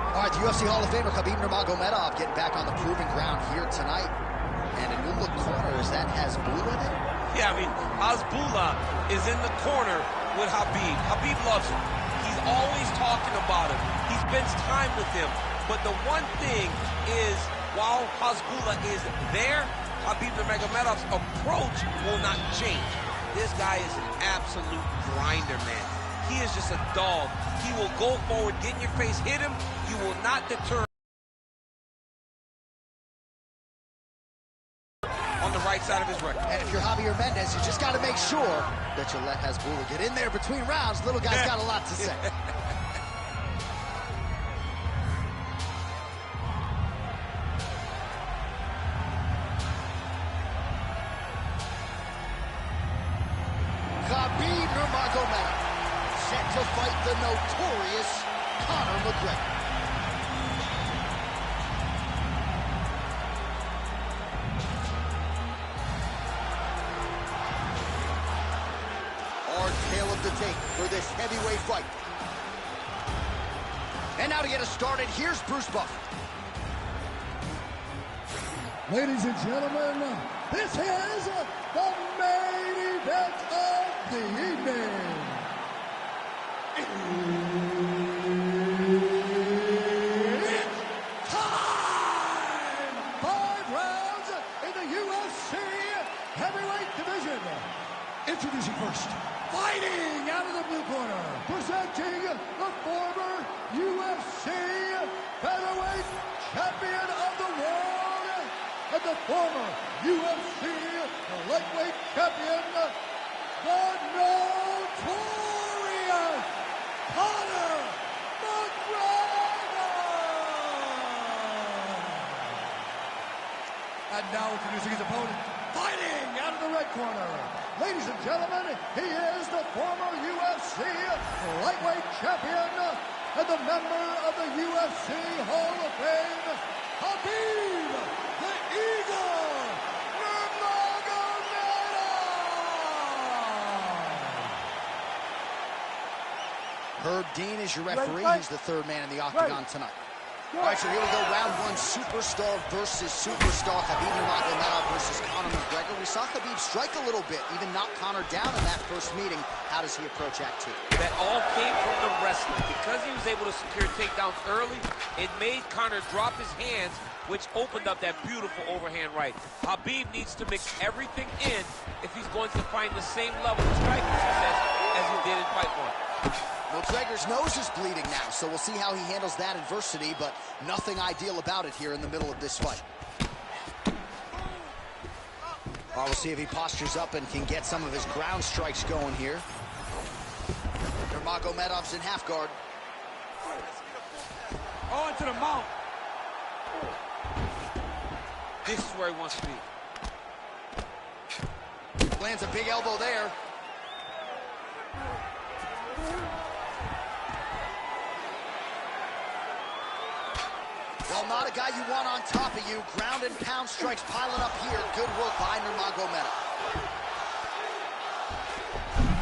All right, the UFC Hall of Famer Khabib Nurmagomedov getting back on the proving ground here tonight. And a new look corner, is that Hasbulla in it? Yeah, I mean, Hasbulla is in the corner with Khabib. Khabib loves him. He's always talking about him. He spends time with him. But the one thing is, while Hasbulla is there, Khabib Nurmagomedov's approach will not change. This guy is an absolute grinder, man. He is just a dog. He will go forward, get in your face, hit him. You will not deter on the right side of his record. And if you're Javier Mendez, you just got to make sure that you let Hasbulla get in there between rounds. Little guy's got a lot to say. Khabib Nurmagomedov set to fight the notorious Conor McGregor. Our tale of the tape for this heavyweight fight. And now to get us started, here's Bruce Buffer. Ladies and gentlemen, this is the main event of the evening. It's time! 5 rounds in the UFC heavyweight division. Introducing first, fighting out of the blue corner, presenting the former UFC featherweight champion of the world and the former UFC lightweight champion, the notorious Conor McGregor! And now introducing his opponent, fighting out of the red corner. Ladies and gentlemen, he is the former UFC lightweight champion and the member of the UFC Hall of Fame, Khabib the Eagle Nurmagomedov! Herb Dean is your referee. He's the third man in the octagon tonight. All right, so here we go, round one, superstar versus superstar, Khabib Nurmagomedov versus Conor McGregor. We saw Khabib strike a little bit, even knock Conor down in that first meeting. How does he approach Act 2? That all came from the wrestling. Because he was able to secure takedowns early, it made Conor drop his hands, which opened up that beautiful overhand right. Khabib needs to mix everything in if he's going to find the same level of striking success as he did in Fight 1. McGregor's nose is bleeding now, so we'll see how he handles that adversity, but nothing ideal about it here in the middle of this fight. We'll see if he postures up and can get some of his ground strikes going here. Nurmagomedov's in half guard. Oh, into the mount. This is where he wants to be. Lands a big elbow there. Well not a guy you want on top of you. Ground and pound strikes piling up here. Good work by Nurmagomedov.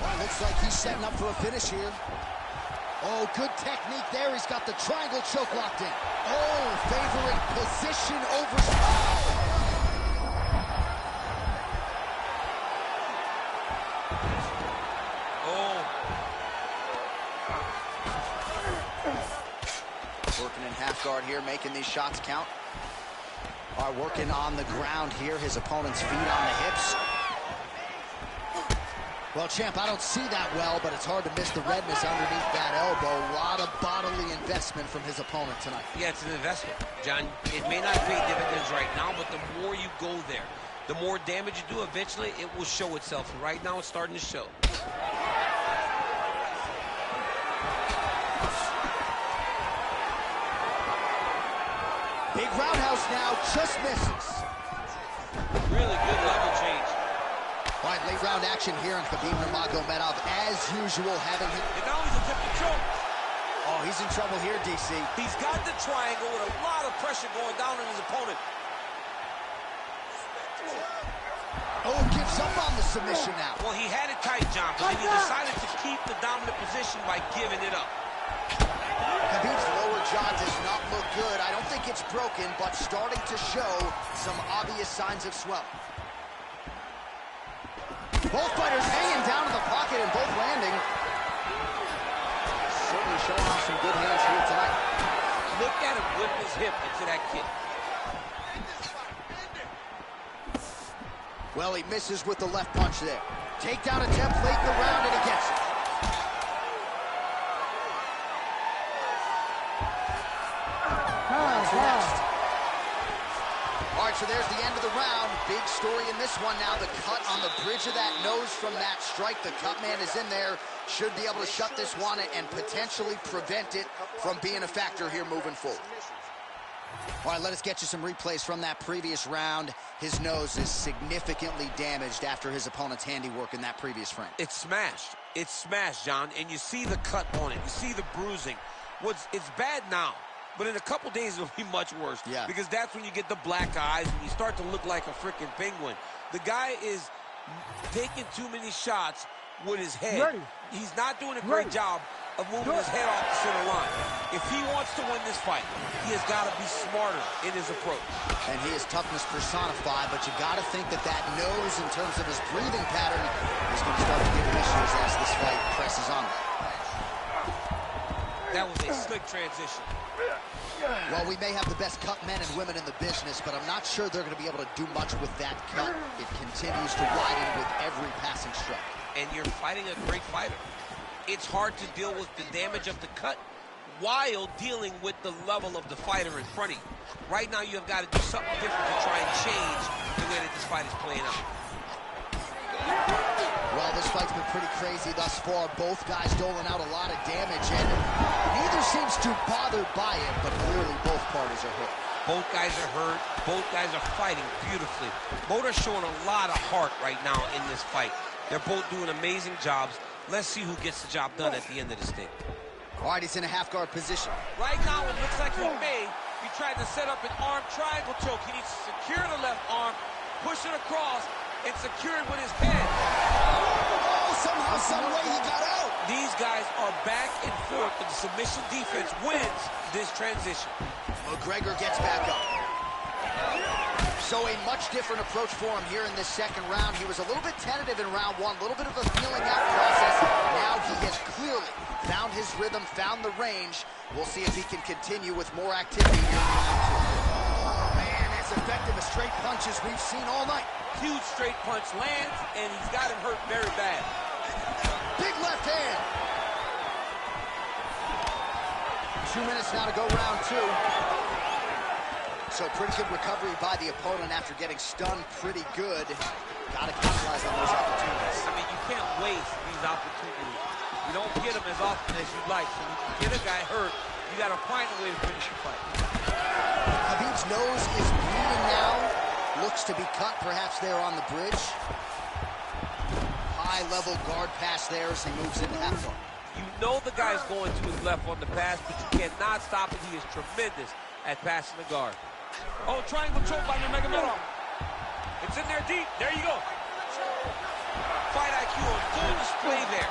Well, looks like he's setting up for a finish here. Oh, good technique there. He's got the triangle choke locked in. Oh, favoring position over... Oh. Working in half guard here, making these shots count. All right, working on the ground here. His opponent's feet on the hips. Well, champ, I don't see that well, but it's hard to miss the redness underneath that elbow. A lot of bodily investment from his opponent tonight. Yeah, it's an investment, John. It may not pay dividends right now, but the more you go there, the more damage you do, eventually it will show itself. And right now it's starting to show. Big roundhouse now, just misses. Really good level change. All right, late round action here in Khabib Nurmagomedov, as usual, having him. And now he's attempting to choke. Oh, he's in trouble here, DC. He's got the triangle with a lot of pressure going down on his opponent. Oh, gives up on the submission now. Well, he had it tight, John, but then he decided to keep the dominant position by giving it up. Khabib's lower jaw does not look good. I don't think it's broken, but starting to show some obvious signs of swelling. Both fighters hanging down in the pocket and both landing. Certainly showing off some good hands here tonight. Look at him whip his hip into that kick. Well, he misses with the left punch there. Takedown attempt late in the round, and he gets it. Next. All right, so there's the end of the round. Big story in this one now. The cut on the bridge of that nose from that strike. The cut man is in there. Should be able to shut this one and potentially prevent it from being a factor here moving forward. All right, let us get you some replays from that previous round. His nose is significantly damaged after his opponent's handiwork in that previous frame. It's smashed. It's smashed, John, and you see the cut on it. You see the bruising. It's bad now. But in a couple days, it'll be much worse. Yeah. Because that's when you get the black eyes and you start to look like a freaking penguin. The guy is taking too many shots with his head. Ready. He's not doing a great job of moving his head off the center line. If he wants to win this fight, he has got to be smarter in his approach. And he is toughness personified, but you got to think that that nose, in terms of his breathing pattern, is going to start to give him issues as this fight presses on. That was a slick transition. Well, we may have the best cut men and women in the business, but I'm not sure they're going to be able to do much with that cut. It continues to widen with every passing strike. And you're fighting a great fighter. It's hard to deal with the damage of the cut while dealing with the level of the fighter in front of you. Right now, you have got to do something different to try and change the way that this fight is playing out. Well, this fight's been pretty crazy thus far. Both guys doling out a lot of damage, and neither seems too bothered by it, but clearly both parties are hurt. Both guys are hurt. Both guys are fighting beautifully. Both are showing a lot of heart right now in this fight. They're both doing amazing jobs. Let's see who gets the job done at the end of this thing. All right, he's in a half-guard position. Right now, it looks like he tried to set up an arm triangle choke. He needs to secure the left arm, push it across, and secure it with his head. Oh, somehow, some way he got out. These guys are back and forth, but the submission defense wins this transition. McGregor gets back up. So a much different approach for him here in this second round. He was a little bit tentative in round one, a little bit of a feeling out process. Now he has clearly found his rhythm, found the range. We'll see if he can continue with more activity here in round two. Oh, man, as effective as straight punches we've seen all night. Huge straight punch lands, and he's got him hurt very bad. Big left hand. 2 minutes now to go round two. So pretty good recovery by the opponent after getting stunned pretty good. Got to capitalize on those opportunities. I mean, you can't waste these opportunities. You don't get them as often as you'd like. So when you get a guy hurt, you got to find a way to finish the fight. Khabib's nose is bleeding now. Looks to be cut, perhaps there on the bridge. High-level guard pass there as he moves into half guard. You know the guy's going to his left on the pass, but you cannot stop it. He is tremendous at passing the guard. Oh, triangle choke by Nurmagomedov. It's in there deep. There you go. Fight IQ on full display there.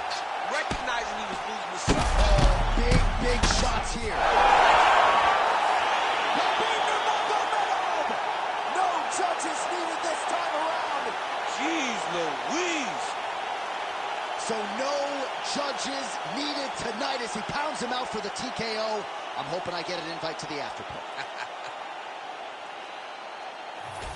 Recognizing he was losing the shot. Oh, big shots here. No judges needed this time around. Jeez Louise. So no judges needed tonight as he pounds him out for the TKO. I'm hoping I get an invite to the after party.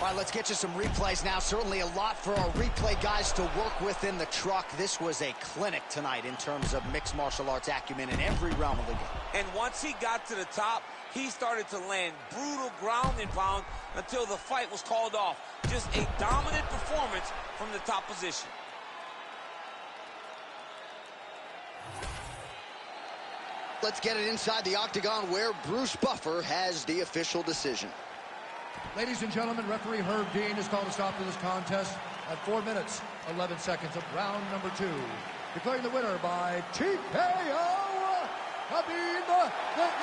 All right, let's get you some replays now. Certainly a lot for our replay guys to work with in the truck. This was a clinic tonight in terms of mixed martial arts acumen in every realm of the game. And once he got to the top, he started to land brutal ground and pound until the fight was called off. Just a dominant performance from the top position. Let's get it inside the octagon where Bruce Buffer has the official decision. Ladies and gentlemen, referee Herb Dean has called a stop to this contest at 4 minutes, 11 seconds of round number 2. Declaring the winner by TKO, Khabib the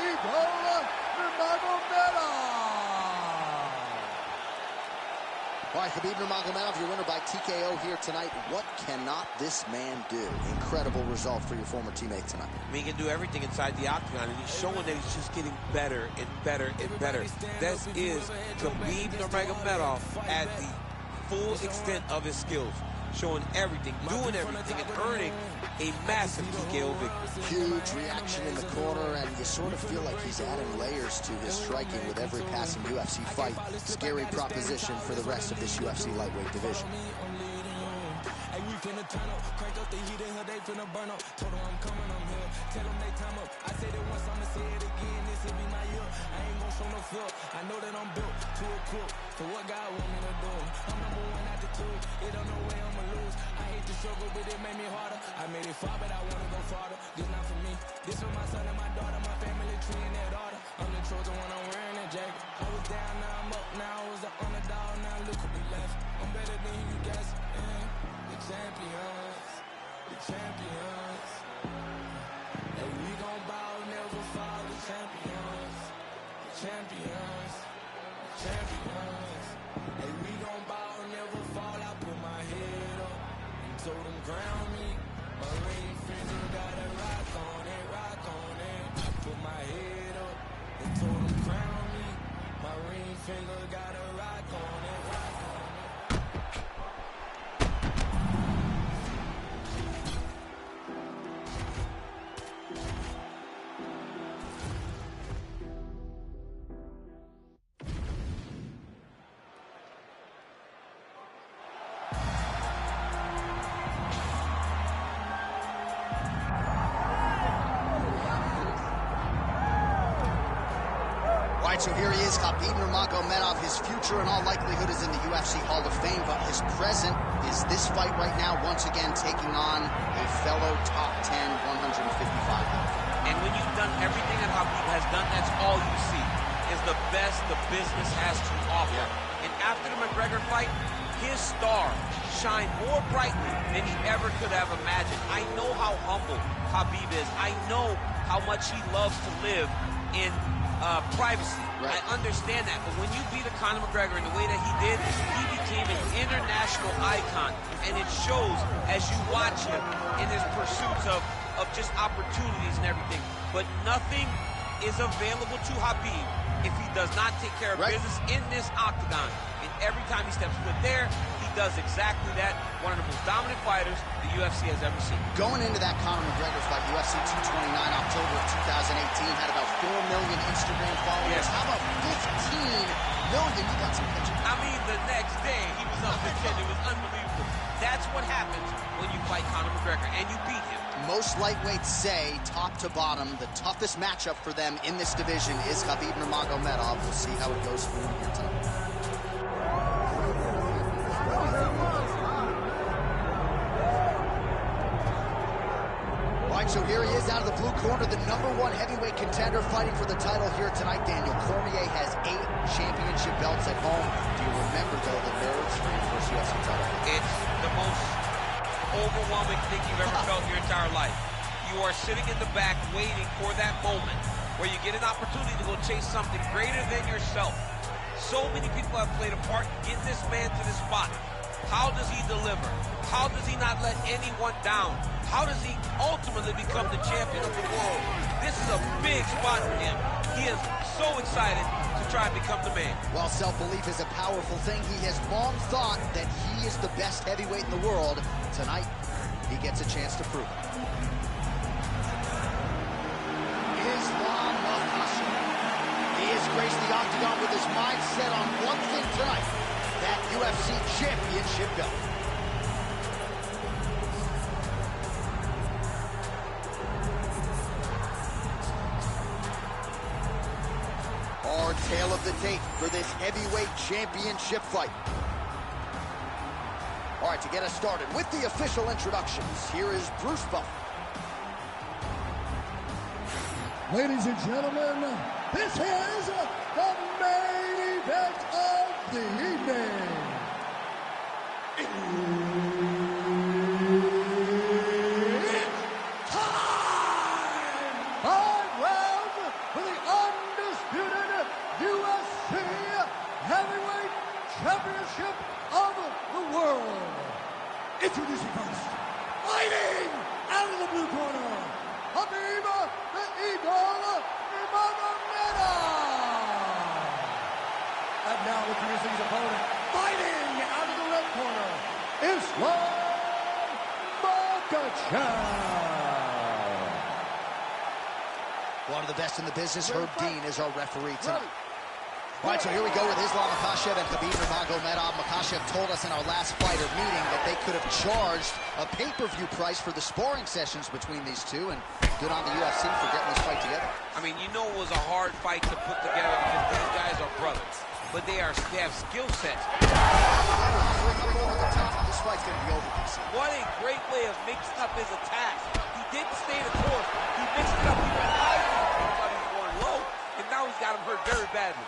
Eagle Nurmagomedov. All right, Khabib Nurmagomedov, your winner by TKO here tonight. What cannot this man do? Incredible result for your former teammate tonight. I mean, he can do everything inside the octagon, and he's showing that he's just getting better and better and better. This is Khabib Nurmagomedov at the full extent of his skills, showing everything, doing everything, and earning a massive TKO victory. Huge reaction in the corner, and you sort of feel like he's adding layers to his striking with every passing UFC fight. Scary proposition for the rest of this UFC lightweight division. Hey, we finna turn up, crank up the heat in her, they finna burn up. Told them I'm coming, I'm here. Tell them they time up. I said it once, I'ma say it again. This will be my year. I ain't gon' show no fear. I know that I'm built to a quilt for what God want me to do. I'm number one at the two. It don't know way I'ma lose. I hate the struggle, but it made me harder. I made it far, but I wanna go farther. This not for me. This for my son and my daughter, my family tree and their daughter. I'm the chosen one, I'm wearing that jacket. I was down, now I'm up. Now I was the underdog, now look what we left. I'm better than you guys. Champions, the champions. And we gon' bow, never fall. The champions, the champions, the champions. And we gon' bow, never fall. I put my head up and told them ground me. My ring finger got a rock on it, rock on it. I put my head up and told them crown me. My ring finger got a rock on it, rock on it. So here he is, Khabib Nurmagomedov. His future in all likelihood is in the UFC Hall of Fame, but his present is this fight right now, once again taking on a fellow top 10, 155. And when you've done everything that Khabib has done, that's all you see, is the best the business has to offer. And after the McGregor fight, his star shined more brightly than he ever could have imagined. I know how humble Khabib is. I know how much he loves to live in privacy. Right. I understand that, but when you beat a Conor McGregor in the way that he did, he became an international icon, and it shows as you watch him in his pursuits of just opportunities and everything. But nothing is available to Khabib if he does not take care of business in this octagon. And every time he steps foot there, he does exactly that. One of the most dominant fighters the UFC has ever seen. Going into that Conor McGregor fight, UFC 229, October of 2018, had about 4 million Instagram followers. Yes. How about 15 million? You got some pictures. I mean, the next day, he was up to 10. It was unbelievable. That's what happens when you fight Conor McGregor, and you beat him. Most lightweights say, top to bottom, the toughest matchup for them in this division is Khabib Nurmagomedov. We'll see how it goes for him here tonight. So here he is out of the blue corner, the #1 heavyweight contender fighting for the title here tonight. Daniel Cormier has 8 championship belts at home. Do you remember, though, the nerves for your first UFC title? It's the most overwhelming thing you've ever felt in your entire life. You are sitting in the back waiting for that moment, where you get an opportunity to go chase something greater than yourself. So many people have played a part in getting this man to this spot. How does he deliver? How does he not let anyone down? How does he ultimately become the champion of the world? This is a big spot for him. He is so excited to try and become the man. While self-belief is a powerful thing, he has long thought that he is the best heavyweight in the world. Tonight, he gets a chance to prove it. Islam Makhachev. He has graced the octagon with his mind set on one thing tonight, that UFC championship belt. Our tale of the tape for this heavyweight championship fight. All right, to get us started with the official introductions, here is Bruce Buffer. Ladies and gentlemen, this is the main event of the evening. It's time! 5 rounds for the undisputed UFC Heavyweight Championship of the world. Introducing first, fighting out of the blue corner, Khabib the Eagle Nurmagomedov. And now introducing his opponent, fighting out of the red corner, Islam Makhachev. One of the best in the business, Herb Dean, is our referee tonight. All right, so here we go with Islam Makhachev and Khabib Nurmagomedov. Makhachev told us in our last fighter meeting that they could have charged a pay-per-view price for the sparring sessions between these two, and good on the UFC for getting this fight together. I mean, you know it was a hard fight to put together because these guys are brothers, but they have skill sets. This fight's going to be over, DC. What a great way of mixing up his attacks. He didn't stay the course. He mixed it up. He went high. He thought he was going low, and now he's got him hurt very badly.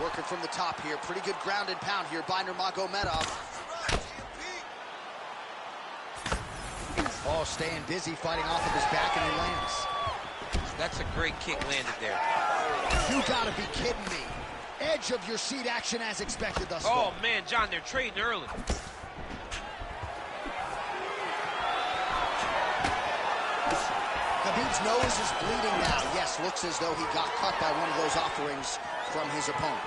Working from the top here. Pretty good ground and pound here by Nurmagomedov. Oh, staying busy, fighting off of his back, and he lands. That's a great kick landed there. You gotta be kidding me. Edge of your seat action as expected thus far. Oh, man, John, they're trading early. Khabib's nose is bleeding now. Yes, looks as though he got cut by one of those offerings from his opponent.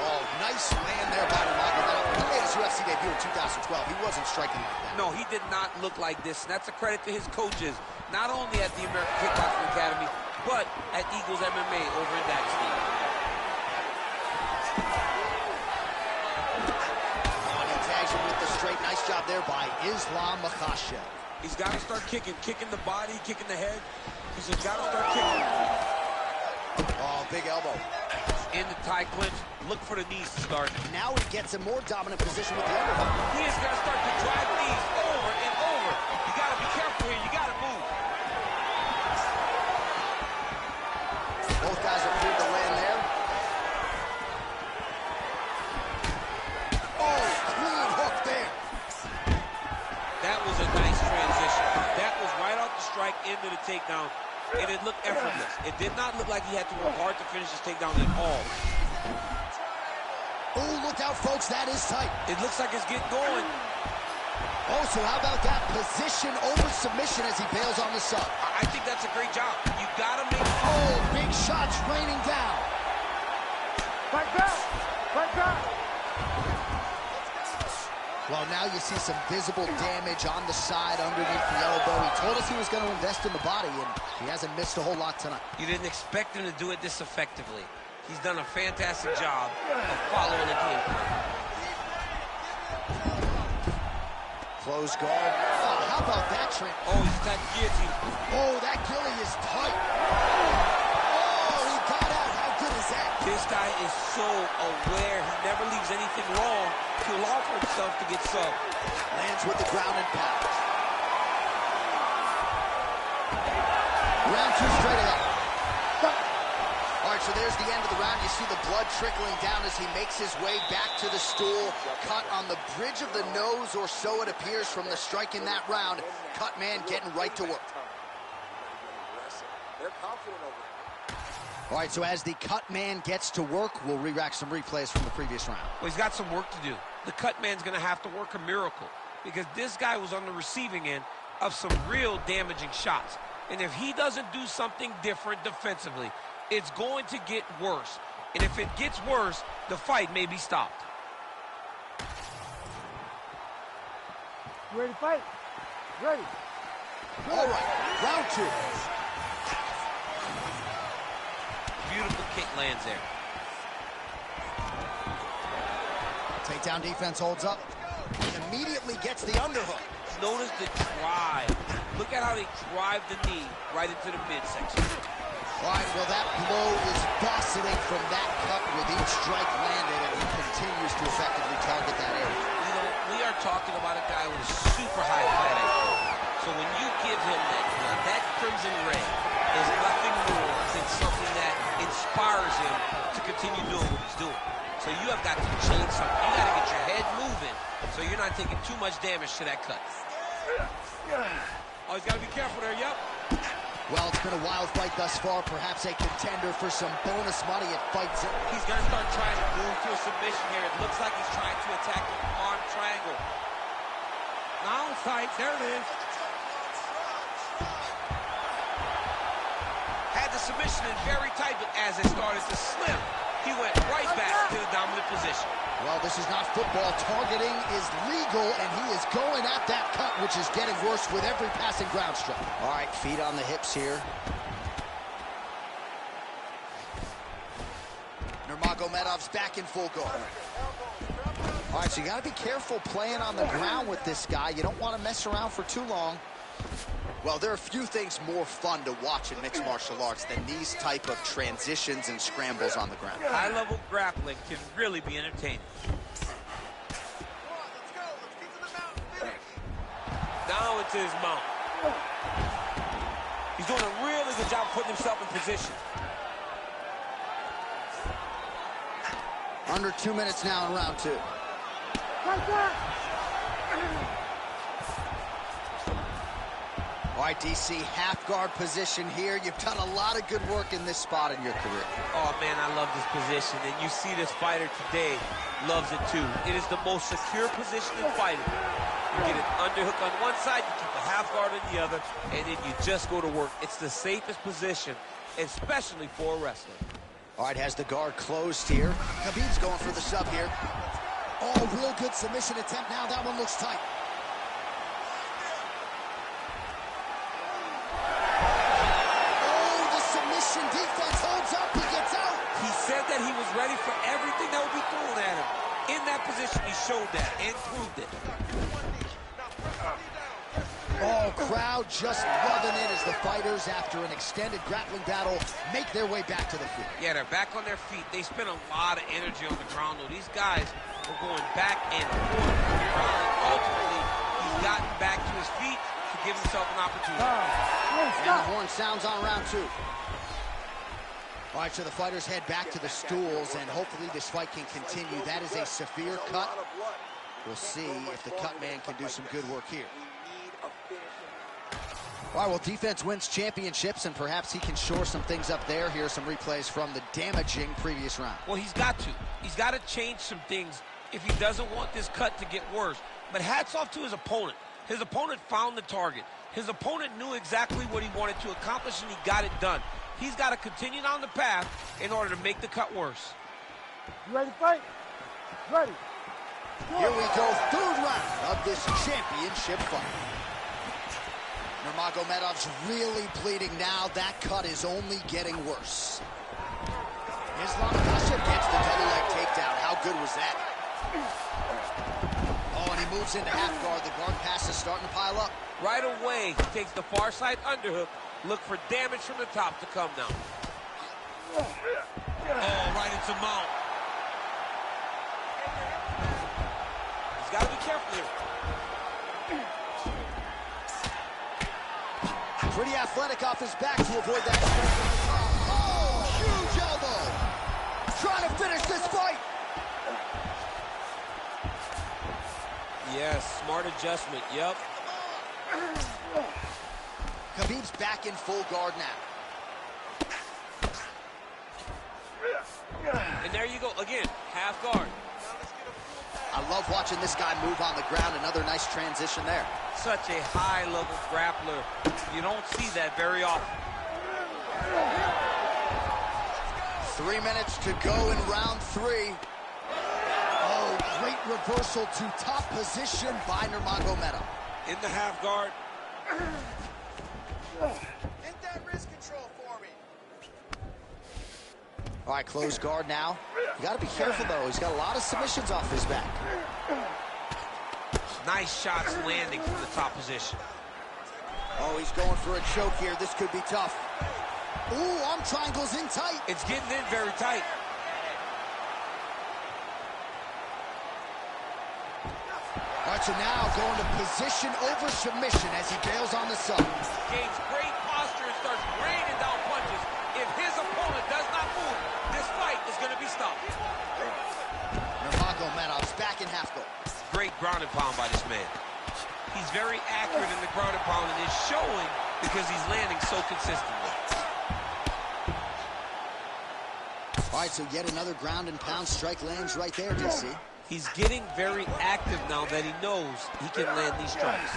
Oh, nice land there by Nurmagomedov. He made his UFC debut in 2012. He wasn't striking like that. No, he did not look like this. And that's a credit to his coaches, not only at the American Kickboxing Academy, but at Eagles MMA over in Dagestan. Oh, and he tags him with the straight. Nice job there by Islam Makhachev. He's got to start kicking the body, kicking the head. He's just got to start kicking. Oh, big elbow. In the tie clinch, look for the knees to start. Now he gets a more dominant position with the underhook. He is going to start to drive knees over and over. You got to be careful here. You got to move. Both guys are cleared to land there. Oh, clean hook there. That was a nice transition. That was right off the strike into the takedown, and it looked effortless. It did not look like he had to work hard to finish his takedown at all. Oh, look out, folks. That is tight. It looks like it's getting going. Oh, so how about that position over submission as he bails on the sub? I think that's a great job. You got to make... Oh, big shots raining down. Fight back! Fight back! Well, now you see some visible damage on the side underneath the elbow. He told us he was going to invest in the body, and he hasn't missed a whole lot tonight. You didn't expect him to do it this effectively. He's done a fantastic job of following the game plan. Close guard. Oh, how about that trick? Oh, he's got guillotine. Oh, that gilly is tight. Oh, he got out. How good is that? This guy is so aware. He never leaves anything wrong to allow for himself to get subbed. Lands with the ground and pound. Round two straight ahead. All right, right, so there's the end of the round. You see the blood trickling down as he makes his way back to the stool. Cut on the bridge of the nose, or so it appears from the strike in that round. Cut man getting right to work. They're confident over it. All right, so as the cut man gets to work, we'll re-rack some replays from the previous round. Well, he's got some work to do. The cut man's going to have to work a miracle because this guy was on the receiving end of some real damaging shots. And if he doesn't do something different defensively, it's going to get worse. And if it gets worse, the fight may be stopped. You ready to fight? Ready. All right, round two. Beautiful kick lands there. Takedown defense holds up. Immediately gets the underhook. Notice the drive. Look at how they drive the knee right into the midsection. All right, well, that blow is bossing from that cut with each strike landed, and he continues to effectively target that area. You know, we are talking about a guy with a super high fight IQ. So when you give him that crimson ray is nothing more than something that inspires him to continue doing what he's doing. So you have got to change something. You got to get your head moving so you're not taking too much damage to that cut. Oh, he's got to be careful there, yep. Well, it's been a wild fight thus far. Perhaps a contender for some bonus money at Fights It. He's going to start trying to move to a submission here. It looks like he's trying to attack the arm triangle. Now sight, there it is. Had the submission in very tight, but as it started to slip, he went right back to the dominant position. Well, this is not football. Targeting is legal, and he is going at that cut, which is getting worse with every passing ground strike. All right, feet on the hips here. Nurmagomedov's back in full guard. All right, so you got to be careful playing on the ground with this guy. You don't want to mess around for too long. Well, there are few things more fun to watch in mixed martial arts than these type of transitions and scrambles on the ground. High-level grappling can really be entertaining. Now into his mount. He's doing a really good job putting himself in position. Under 2 minutes now in round two. All right, DC, half guard position here. You've done a lot of good work in this spot in your career. Oh, man, I love this position. And you see this fighter today loves it, too. It is the most secure position in fighting. You get an underhook on one side, you keep a half guard on the other, and then you just go to work. It's the safest position, especially for a wrestler. All right, has the guard closed here. Khabib's going for the sub here. Oh, real good submission attempt now. That one looks tight. Defense holds up, he gets out. He said that he was ready for everything that would be thrown at him. In that position, he showed that and proved it. Oh, crowd just loving it as the fighters, after an extended grappling battle, make their way back to the feet. Yeah, they're back on their feet. They spent a lot of energy on the ground, though. These guys were going back and forth. Ultimately, he's gotten back to his feet to give himself an opportunity. And the horn sounds on round two. All right, so the fighters head back to the stools, and hopefully this fight can continue. That is a severe cut. We'll see if the cut man can do some good work here. All right, well, defense wins championships, and perhaps he can shore some things up there. Here are some replays from the damaging previous round. Well, he's got to. He's got to change some things if he doesn't want this cut to get worse. But hats off to his opponent. His opponent found the target. His opponent knew exactly what he wanted to accomplish, and he got it done. He's got to continue down the path in order to make the cut worse. You ready to fight? Ready. Here we go, third round of this championship fight. Nurmagomedov's really bleeding now. That cut is only getting worse. Islam Makhachev gets the double leg takedown. How good was that? Oh, and he moves into half guard. The guard pass is starting to pile up. Right away, he takes the far side underhook. Look for damage from the top to come now. Oh, right into mount. He's got to be careful here. Pretty athletic off his back to avoid that. Oh, huge elbow. trying to finish this fight. Yes, smart adjustment, yep. Khabib's back in full guard now. And there you go, again, half guard. I love watching this guy move on the ground. Another nice transition there. Such a high-level grappler. You don't see that very often. 3 minutes to go in round 3. Oh, great reversal to top position by Nurmagomedov. In the half guard. Hit that wrist control for me. All right, closed guard now. You got to be careful, though. He's got a lot of submissions off his back. Nice shots landing from the top position. Oh, he's going for a choke here. This could be tough. Ooh, arm triangle's in tight. It's getting in very tight. All right, so now going to position over submission as he bails on the sub. Gains great posture and starts raining down punches. If his opponent does not move, this fight is going to be stopped. Nurmagomedov's back in half guard. Great ground and pound by this man. He's very accurate in the ground and pound, and it's showing because he's landing so consistently. All right, so yet another ground and pound strike lands right there, DC. He's getting very active now that he knows he can land these strikes.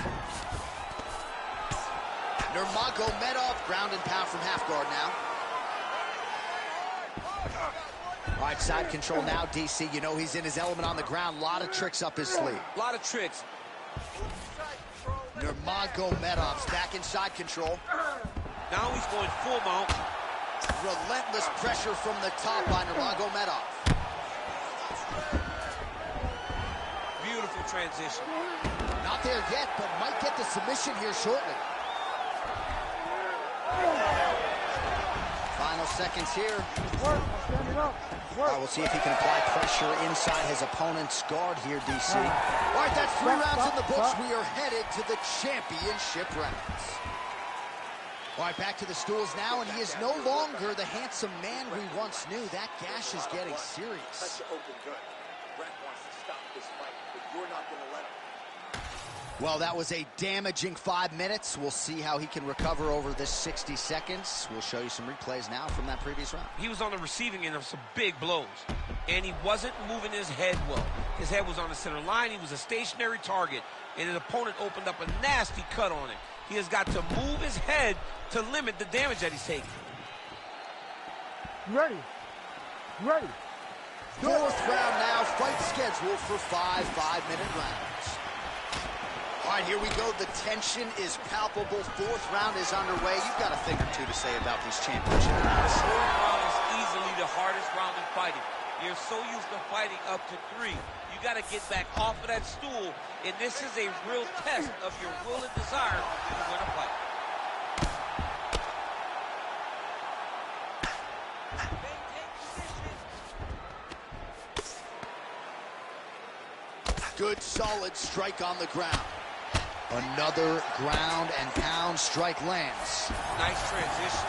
Nurmagomedov, ground and pound from half guard now. All right, side control now, DC. You know he's in his element on the ground. A lot of tricks up his sleeve. A lot of tricks. Nurmagomedov's back in side control. Now he's going full mount. Relentless pressure from the top by Nurmagomedov. Beautiful transition. Not there yet, but might get the submission here shortly. Final seconds here. Work, standing up. All right, we'll see if he can apply pressure inside his opponent's guard here, DC. All right, that's 3 rounds in the books. We are headed to the championship rounds. All right, back to the stools now, and he is no longer the handsome man we once knew. That gash is getting serious. Such an open good. Brett wants to stop this fight, but you're not going to let him. Well, that was a damaging 5 minutes. We'll see how he can recover over this 60 seconds. We'll show you some replays now from that previous round. He was on the receiving end of some big blows, and he wasn't moving his head well. His head was on the center line. He was a stationary target, and his opponent opened up a nasty cut on him. He has got to move his head to limit the damage that he's taking. You ready? You ready? Fourth round now, fight scheduled for 5 5-minute rounds. All right, here we go. The tension is palpable. Fourth round is underway. You've got a thing or two to say about these championship rounds. The fourth round is easily the hardest round in fighting. You're so used to fighting up to 3. You got to get back off of that stool, and this is a real test of your will and desire to win a fight. Good, solid strike on the ground. Another ground and pound strike lands. Nice transition.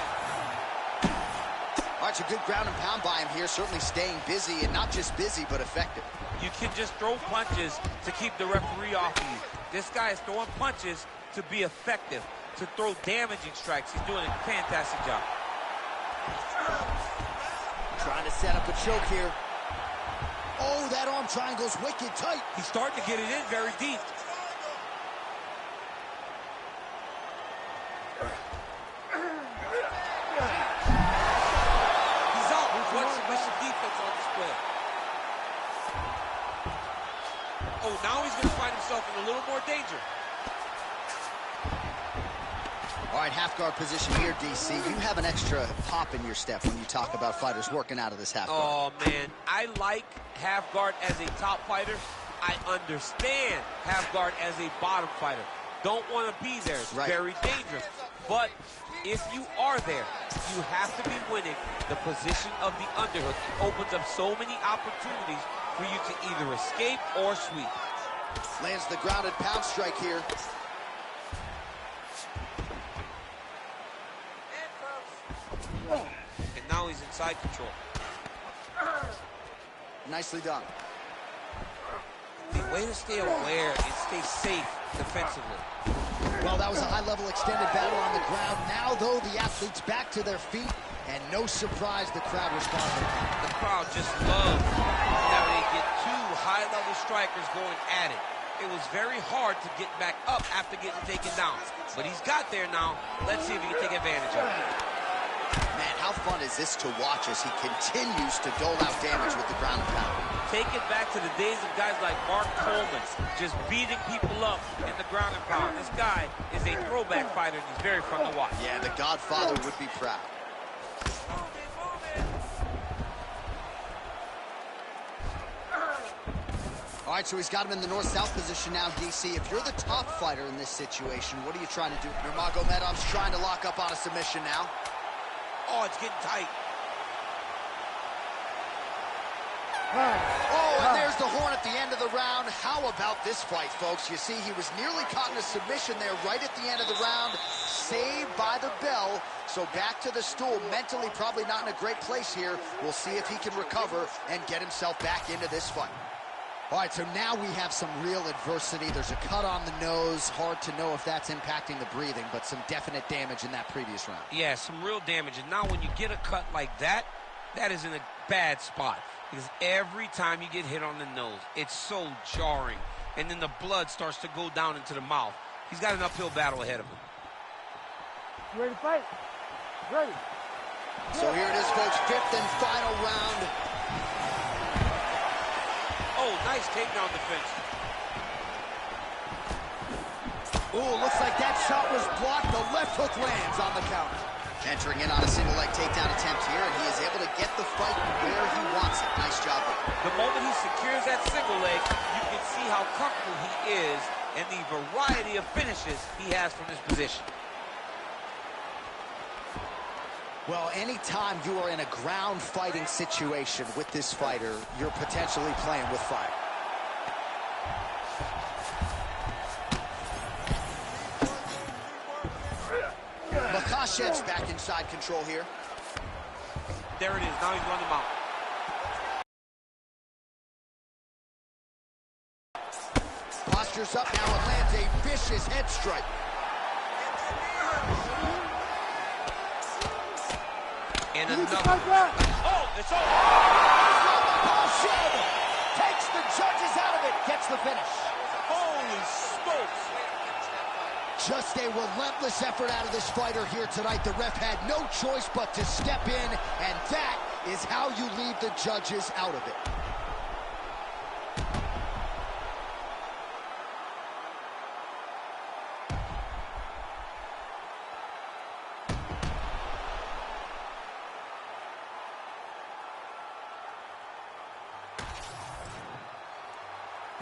All right, so good ground and pound by him here, certainly staying busy, and not just busy, but effective. You can just throw punches to keep the referee off of you. This guy is throwing punches to be effective, to throw damaging strikes. He's doing a fantastic job. Trying to set up a choke here. Oh, that arm triangle's wicked tight. He's starting to get it in very deep. He's out. What submission defense on display. Oh, now he's going to find himself in a little more danger. All right, half guard position here, DC. You have an extra pop in your step when you talk about fighters working out of this half guard. Oh, man. I like half guard as a top fighter. I understand half guard as a bottom fighter. Don't want to be there. It's very dangerous. But if you are there, you have to be winning the position of the underhook. It opens up so many opportunities for you to either escape or sweep. Lands the grounded pound strike here. And now he's in side control. Nicely done. The way to stay aware and stay safe defensively. Well, that was a high-level extended battle on the ground. Now, though, the athletes back to their feet, and no surprise the crowd responded. The crowd just loves that they get two high-level strikers going at it. It was very hard to get back up after getting taken down. But he's got there now. Let's see if he can take advantage of it. Man, how fun is this to watch as he continues to dole out damage with the ground and pound? Take it back to the days of guys like Mark Coleman, just beating people up in the ground and pound. This guy is a throwback fighter, and he's very fun to watch. Yeah, the Godfather would be proud. All right, so he's got him in the north-south position now, DC. If you're the top fighter in this situation, what are you trying to do? Nurmagomedov's trying to lock up on a submission now. Oh, it's getting tight. Oh, and there's the horn at the end of the round. How about this fight, folks? You see, he was nearly caught in a submission there right at the end of the round. Saved by the bell. So back to the stool. Mentally probably not in a great place here. We'll see if he can recover and get himself back into this fight. All right, so now we have some real adversity. There's a cut on the nose. Hard to know if that's impacting the breathing, but some definite damage in that previous round. Yeah, some real damage. And now when you get a cut like that, that is in a bad spot. Because every time you get hit on the nose, it's so jarring. And then the blood starts to go down into the mouth. He's got an uphill battle ahead of him. You ready to fight? Ready. So here it is, folks, fifth and final round. Oh, nice takedown defense. Oh, looks like that shot was blocked. The left hook lands on the counter. Entering in on a single leg takedown attempt here, and he is able to get the fight where he wants it. Nice job there. The moment he secures that single leg, you can see how comfortable he is and the variety of finishes he has from this position. Well, anytime you are in a ground fighting situation with this fighter, you're potentially playing with fire. Makhachev's back inside control here. There it is. Now he's running him out. Postures up now and lands a vicious head strike. And another. Oh, it's over. Makhachev takes the judges out of it, gets the finish. Holy smokes. Just a relentless effort out of this fighter here tonight. The ref had no choice but to step in, and that is how you leave the judges out of it.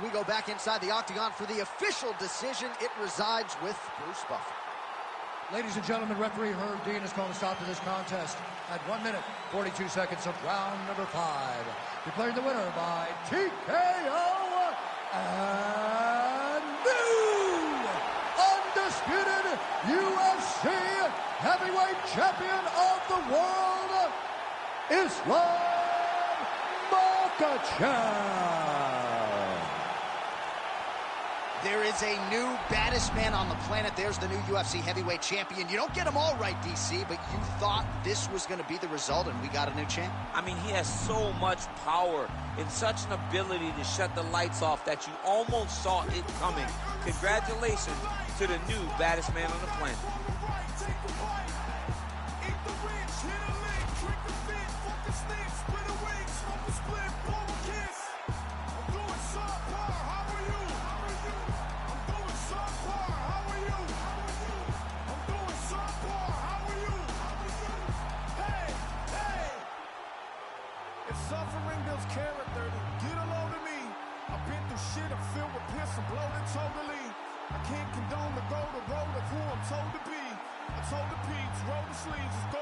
We go back inside the octagon for the official decision. It resides with Bruce Buffer. Ladies and gentlemen, referee Herb Dean has called a stop to this contest at 1 minute, 42 seconds of round number 5. Declaring the winner by TKO and new undisputed UFC heavyweight champion of the world, Islam Makhachev. There is a new baddest man on the planet. There's the new UFC heavyweight champion. You don't get them all right, DC, but you thought this was going to be the result, and we got a new champ. I mean, he has so much power and such an ability to shut the lights off that you almost saw it coming. Congratulations to the new baddest man on the planet. Suffering builds character. Get a load of me. I've been through shit. I'm filled with piss. I'm bloated totally. I can't condone the road of who I'm told to be. I told the peeps, roll the sleeves, just go